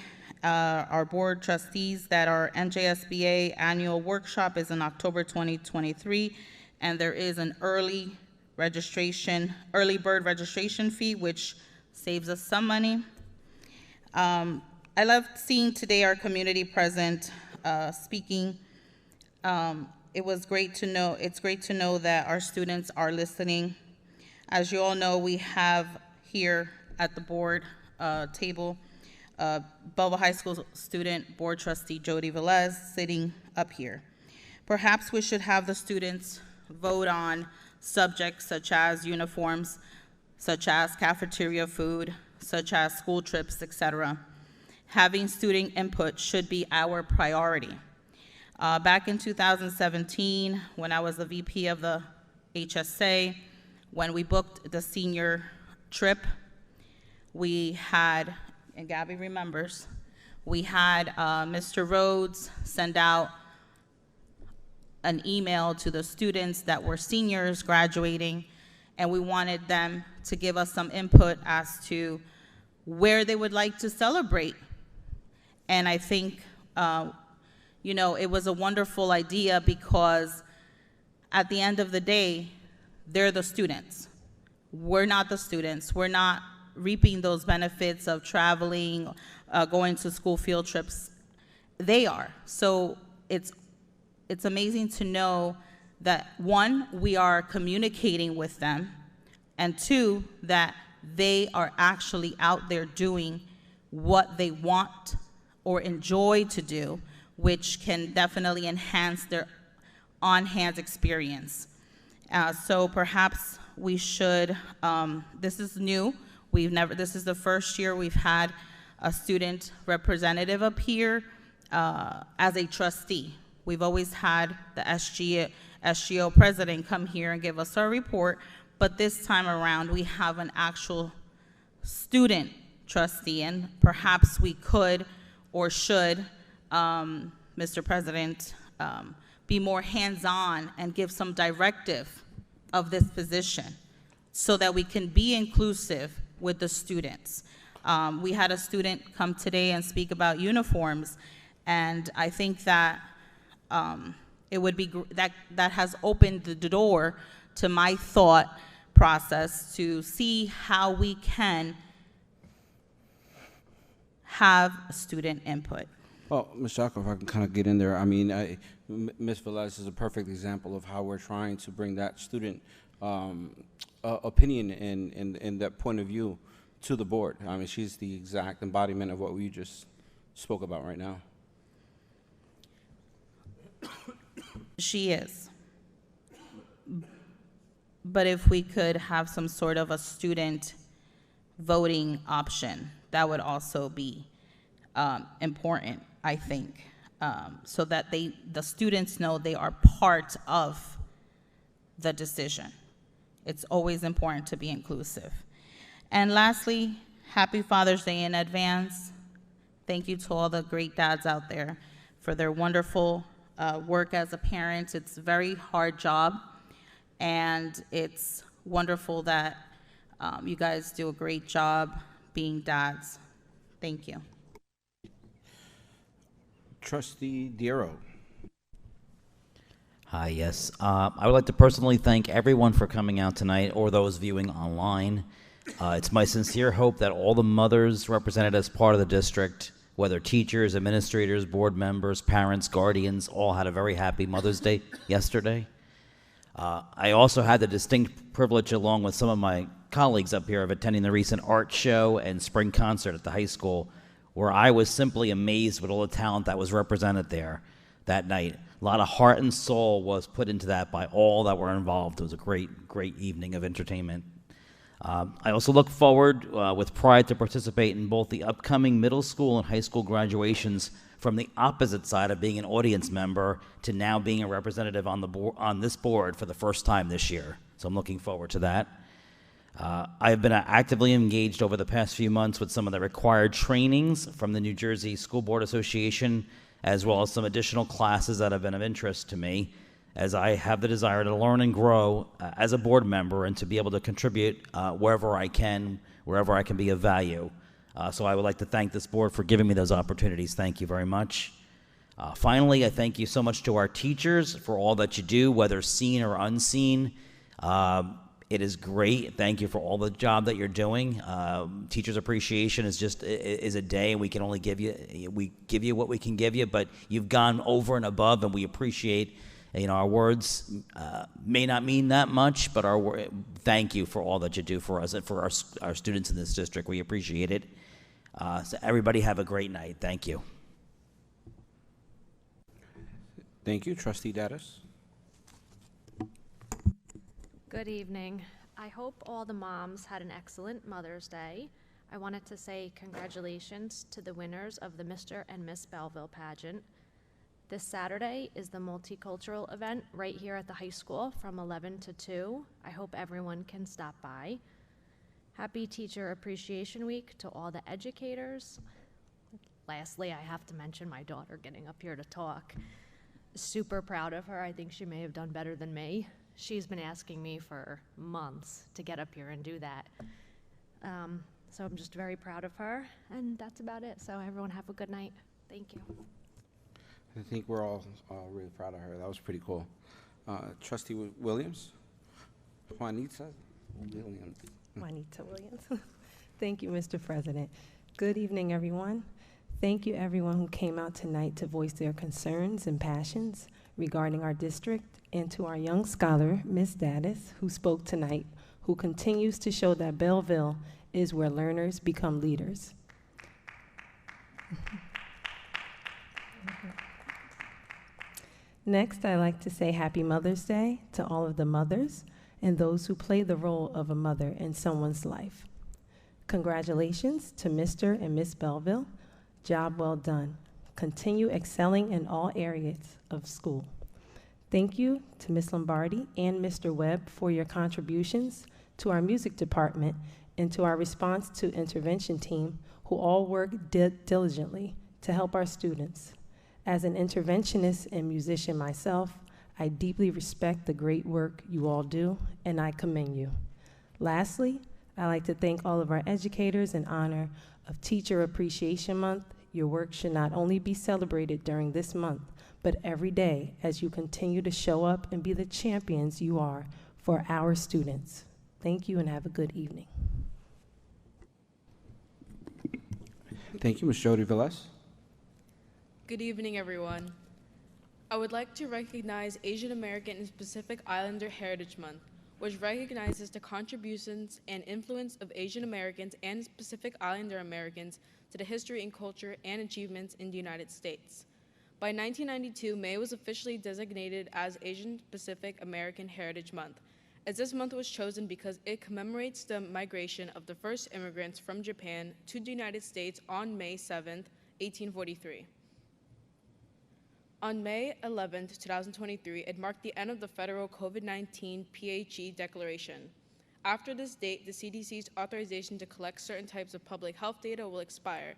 our board trustees, that our NJSBA annual workshop is in October 2023, and there is an early bird registration fee, which saves us some money. I love seeing today our community present speaking. It's great to know that our students are listening. As you all know, we have here at the board table Belleville High School student board trustee Jody Velez sitting up here. Perhaps we should have the students vote on subjects such as uniforms, such as cafeteria food, such as school trips, etc. Having student input should be our priority. Back in 2017, when I was the VP of the HSA, when we booked the senior trip, we had, and Gabby remembers, we had Mr. Rhodes send out an email to the students that were seniors graduating, and we wanted them to give us some input as to where they would like to celebrate. And I think, it was a wonderful idea, because at the end of the day, they're the students. We're not the students. We're not reaping those benefits of traveling, going to school field trips. They are. So it's amazing to know that, one, we are communicating with them, and two, that they are actually out there doing what they want or enjoy to do, which can definitely enhance their on-hand experience. So perhaps we should, this is new. This is the first year we've had a student representative up here as a trustee. We've always had the SGO president come here and give us our report, but this time around we have an actual student trustee, and perhaps we could or should, Mr. President, be more hands-on and give some directive of this position so that we can be inclusive with the students. We had a student come today and speak about uniforms, and I think that it would be that has opened the door to my thought process to see how we can have student input. Well, Ms. Jocko, if I can kind of get in there, I mean, Ms. Velez is a perfect example of how we're trying to bring that student opinion and that point of view to the board. I mean, she's the exact embodiment of what we just spoke about right now. She is. But if we could have some sort of a student voting option, that would also be important, I think, so that the students know they are part of the decision. It's always important to be inclusive. And lastly, happy Father's Day in advance. Thank you to all the great dads out there for their wonderful work as a parent. It's a very hard job, and it's wonderful that you guys do a great job being dads. Thank you. Trustee Diero. Hi, yes. I would like to personally thank everyone for coming out tonight, or those viewing online. It's my sincere hope that all the mothers represented as part of the district, whether teachers, administrators, board members, parents, guardians, all had a very happy Mother's Day yesterday. I also had the distinct privilege, along with some of my colleagues up here, of attending the recent art show and spring concert at the high school, where I was simply amazed with all the talent that was represented there that night. A lot of heart and soul was put into that by all that were involved. It was a great, great evening of entertainment. I also look forward with pride to participate in both the upcoming middle school and high school graduations from the opposite side of being an audience member to now being a representative on the on this board for the first time this year. So I'm looking forward to that. I have been actively engaged over the past few months with some of the required trainings from the New Jersey School Board Association, as well as some additional classes that have been of interest to me. as I have the desire to learn and grow as a board member and to be able to contribute wherever I can be of value. So I would like to thank this board for giving me those opportunities. Thank you very much. Finally, I thank you so much to our teachers for all that you do, whether seen or unseen. It is great. Thank you for all the job that you're doing. Teachers Appreciation is a day, and we can only give you what we can give you, but you've gone over and above, and we appreciate. Our words may not mean that much, but thank you for all that you do for us and for our students in this district. We appreciate it. So everybody have a great night. Thank you. Thank you. Trustee Dattis. Good evening. I hope all the moms had an excellent Mother's Day. I wanted to say congratulations to the winners of the Mr. and Miss Belleville pageant. This Saturday is the multicultural event right here at the high school from 11 to 2. I hope everyone can stop by. Happy Teacher Appreciation Week to all the educators. Lastly, I have to mention my daughter getting up here to talk. Super proud of her. I think she may have done better than me. She's been asking me for months to get up here and do that. So I'm just very proud of her, and that's about it. So everyone have a good night. Thank you. I think we're all really proud of her. That was pretty cool. Trustee Williams? Juanita Williams. Juanita Williams. Thank you, Mr. President. Good evening, everyone. Thank you, everyone who came out tonight to voice their concerns and passions regarding our district, and to our young scholar, Ms. Dattis, who spoke tonight, who continues to show that Belleville is where learners become leaders. Next, I'd like to say Happy Mother's Day to all of the mothers and those who play the role of a mother in someone's life. Congratulations to Mr. and Miss Belleville. Job well done. Continue excelling in all areas of school. Thank you to Ms. Lombardi and Mr. Webb for your contributions to our music department and to our response to intervention team, who all work diligently to help our students. As an interventionist and musician myself, I deeply respect the great work you all do, and I commend you. Lastly, I'd like to thank all of our educators in honor of Teacher Appreciation Month. Your work should not only be celebrated during this month, but every day as you continue to show up and be the champions you are for our students. Thank you and have a good evening. Thank you, Ms. Jody Velez. Good evening, everyone. I would like to recognize Asian American and Pacific Islander Heritage Month, which recognizes the contributions and influence of Asian Americans and Pacific Islander Americans to the history and culture and achievements in the United States. By 1992, May was officially designated as Asian Pacific American Heritage Month, as this month was chosen because it commemorates the migration of the first immigrants from Japan to the United States on May 7, 1843. On May 11, 2023, it marked the end of the federal COVID-19 PHE declaration. After this date, the CDC's authorization to collect certain types of public health data will expire.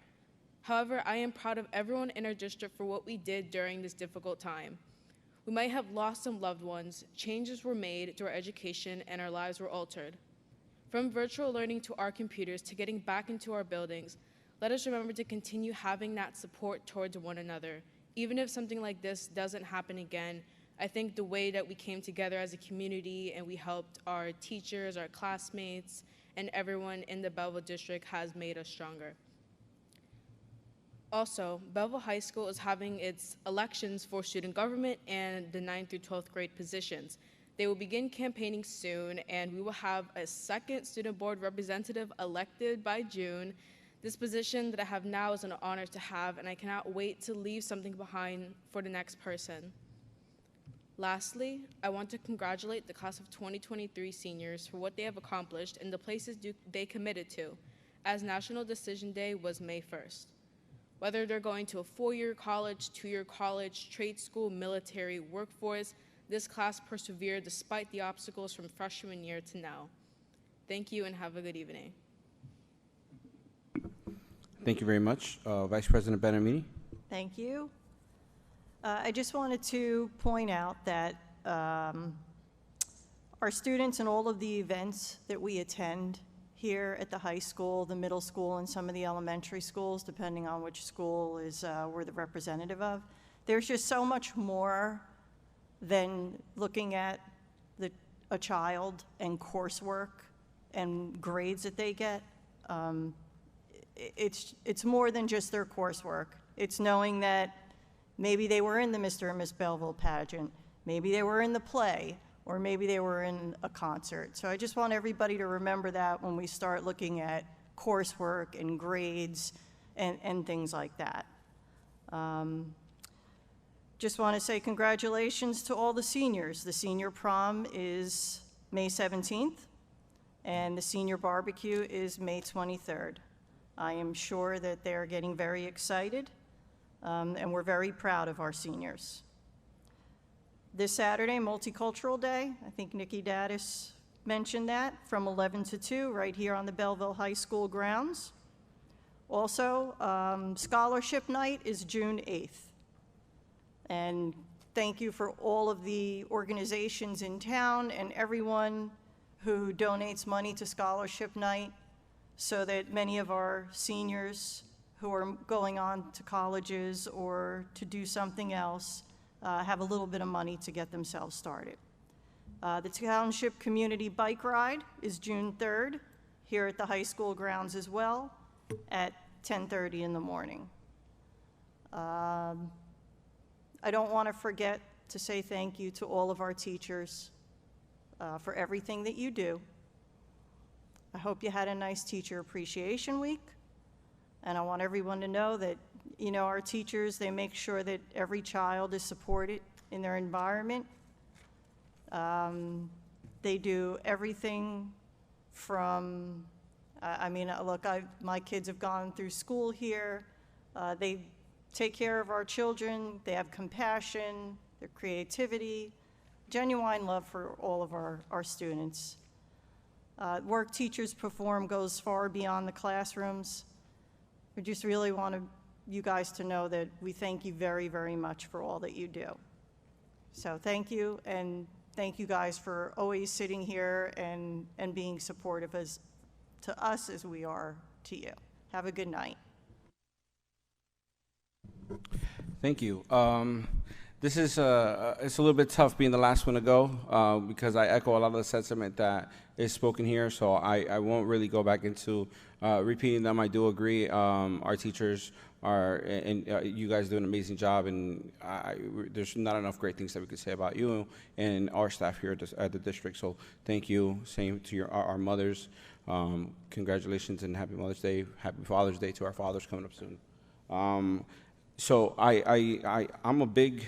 However, I am proud of everyone in our district for what we did during this difficult time. We might have lost some loved ones, changes were made to our education, and our lives were altered. From virtual learning to our computers to getting back into our buildings, let us remember to continue having that support towards one another. Even if something like this doesn't happen again, I think the way that we came together as a community and we helped our teachers, our classmates, and everyone in the Belleville district has made us stronger. Also, Belleville High School is having its elections for student government and the 9th through 12th grade positions. They will begin campaigning soon, and we will have a second student board representative elected by June. This position that I have now is an honor to have, and I cannot wait to leave something behind for the next person. Lastly, I want to congratulate the class of 2023 seniors for what they have accomplished and the places they committed to, as National Decision Day was May 1st. Whether they're going to a 4-year college, 2-year college, trade school, military, workforce, this class persevered despite the obstacles from freshman year to now. Thank you and have a good evening. Thank you very much. Vice President Benamini. Thank you. I just wanted to point out that our students and all of the events that we attend here at the high school, the middle school, and some of the elementary schools, depending on which school is we're the representative of. There's just so much more than looking at a child and coursework and grades that they get. It's more than just their coursework. It's knowing that maybe they were in the Mr. and Miss Belleville pageant, maybe they were in the play, or maybe they were in a concert. So I just want everybody to remember that when we start looking at coursework and grades and things like that. Just want to say congratulations to all the seniors. The senior prom is May 17th, and the senior barbecue is May 23rd. I am sure that they're getting very excited, and we're very proud of our seniors. This Saturday, Multicultural Day, I think Nikki Daddis mentioned that, from 11 to 2, right here on the Belleville High School grounds. Also, Scholarship Night is June 8th. And thank you for all of the organizations in town and everyone who donates money to Scholarship Night so that many of our seniors who are going on to colleges or to do something else have a little bit of money to get themselves started. The Township Community Bike Ride is June 3rd, here at the high school grounds as well, at 10:30 in the morning. I don't want to forget to say thank you to all of our teachers for everything that you do. I hope you had a nice Teacher Appreciation Week, and I want everyone to know that, you know, our teachers, they make sure that every child is supported in their environment. They do everything from, look, my kids have gone through school here. They take care of our children. They have compassion, their creativity, genuine love for all of our students. Work teachers perform goes far beyond the classrooms. We just really want you guys to know that we thank you very, very much for all that you do. So thank you, and thank you guys for always sitting here and being supportive to us as we are to you. Have a good night. Thank you. This is it's a little bit tough being the last one to go because I echo a lot of the sentiment that is spoken here, so I won't really go back into repeating them. I do agree. Our teachers are, and you guys do an amazing job, and there's not enough great things that we could say about you and our staff here at the district, so thank you. Same to our mothers. Congratulations and happy Mother's Day. Happy Father's Day to our fathers coming up soon. So I'm a big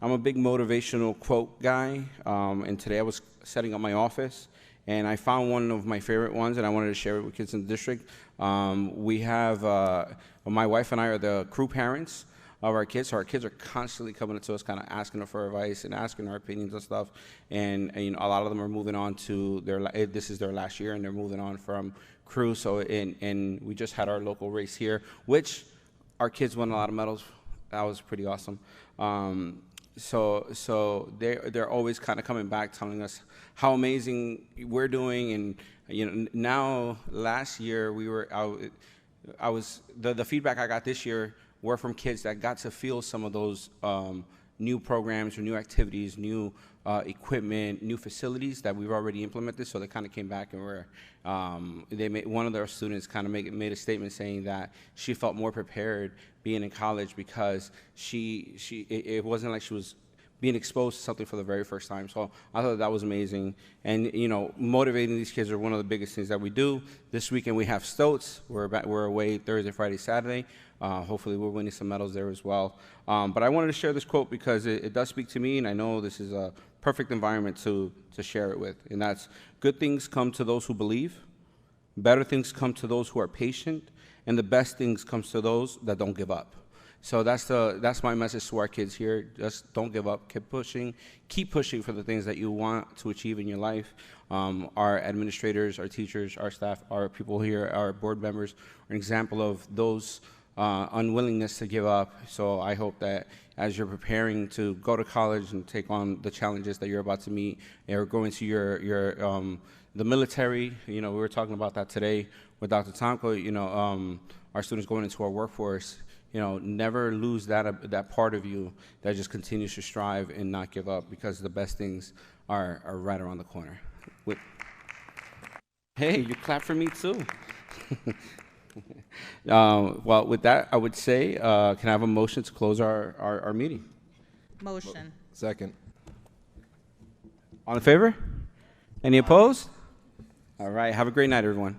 motivational quote guy, and today I was setting up my office, and I found one of my favorite ones, and I wanted to share it with kids in the district. We have, my wife and I are the crew parents of our kids, so our kids are constantly coming to us, kind of asking us for advice and asking our opinions and stuff, and you know, a lot of them are moving on to this is their last year, and they're moving on from crew, so, and we just had our local race here, which our kids won a lot of medals. That was pretty awesome. So they're always kind of coming back, telling us how amazing we're doing. And you know, now last year we were the feedback I got this year were from kids that got to feel some of those new programs or new activities, new equipment, new facilities that we've already implemented. So they kind of came back and one of their students kind of made a statement saying that she felt more prepared being in college because it wasn't like she was being exposed to something for the very first time. So I thought that was amazing. And you know, motivating these kids are one of the biggest things that we do. This weekend we have Stoughton. We're away Thursday, Friday, Saturday. Hopefully we're winning some medals there as well. But I wanted to share this quote because it does speak to me, and I know this is a perfect environment to share it with. And that's, good things come to those who believe, better things come to those who are patient, and the best things comes to those that don't give up. So that's my message to our kids here. Just don't give up. Keep pushing for the things that you want to achieve in your life. Our administrators, our teachers, our staff, our people here, our board members are an example of those unwillingness to give up. So I hope that as you're preparing to go to college and take on the challenges that you're about to meet, or go into the military, we were talking about that today with Dr. Tomko, our students going into our workforce, never lose that part of you that just continues to strive and not give up, because the best things are right around the corner. Hey, you clap for me too. Well, with that, I would say, can I have a motion to close our meeting? Motion. Second. All in favor? Any opposed? All right, have a great night, everyone.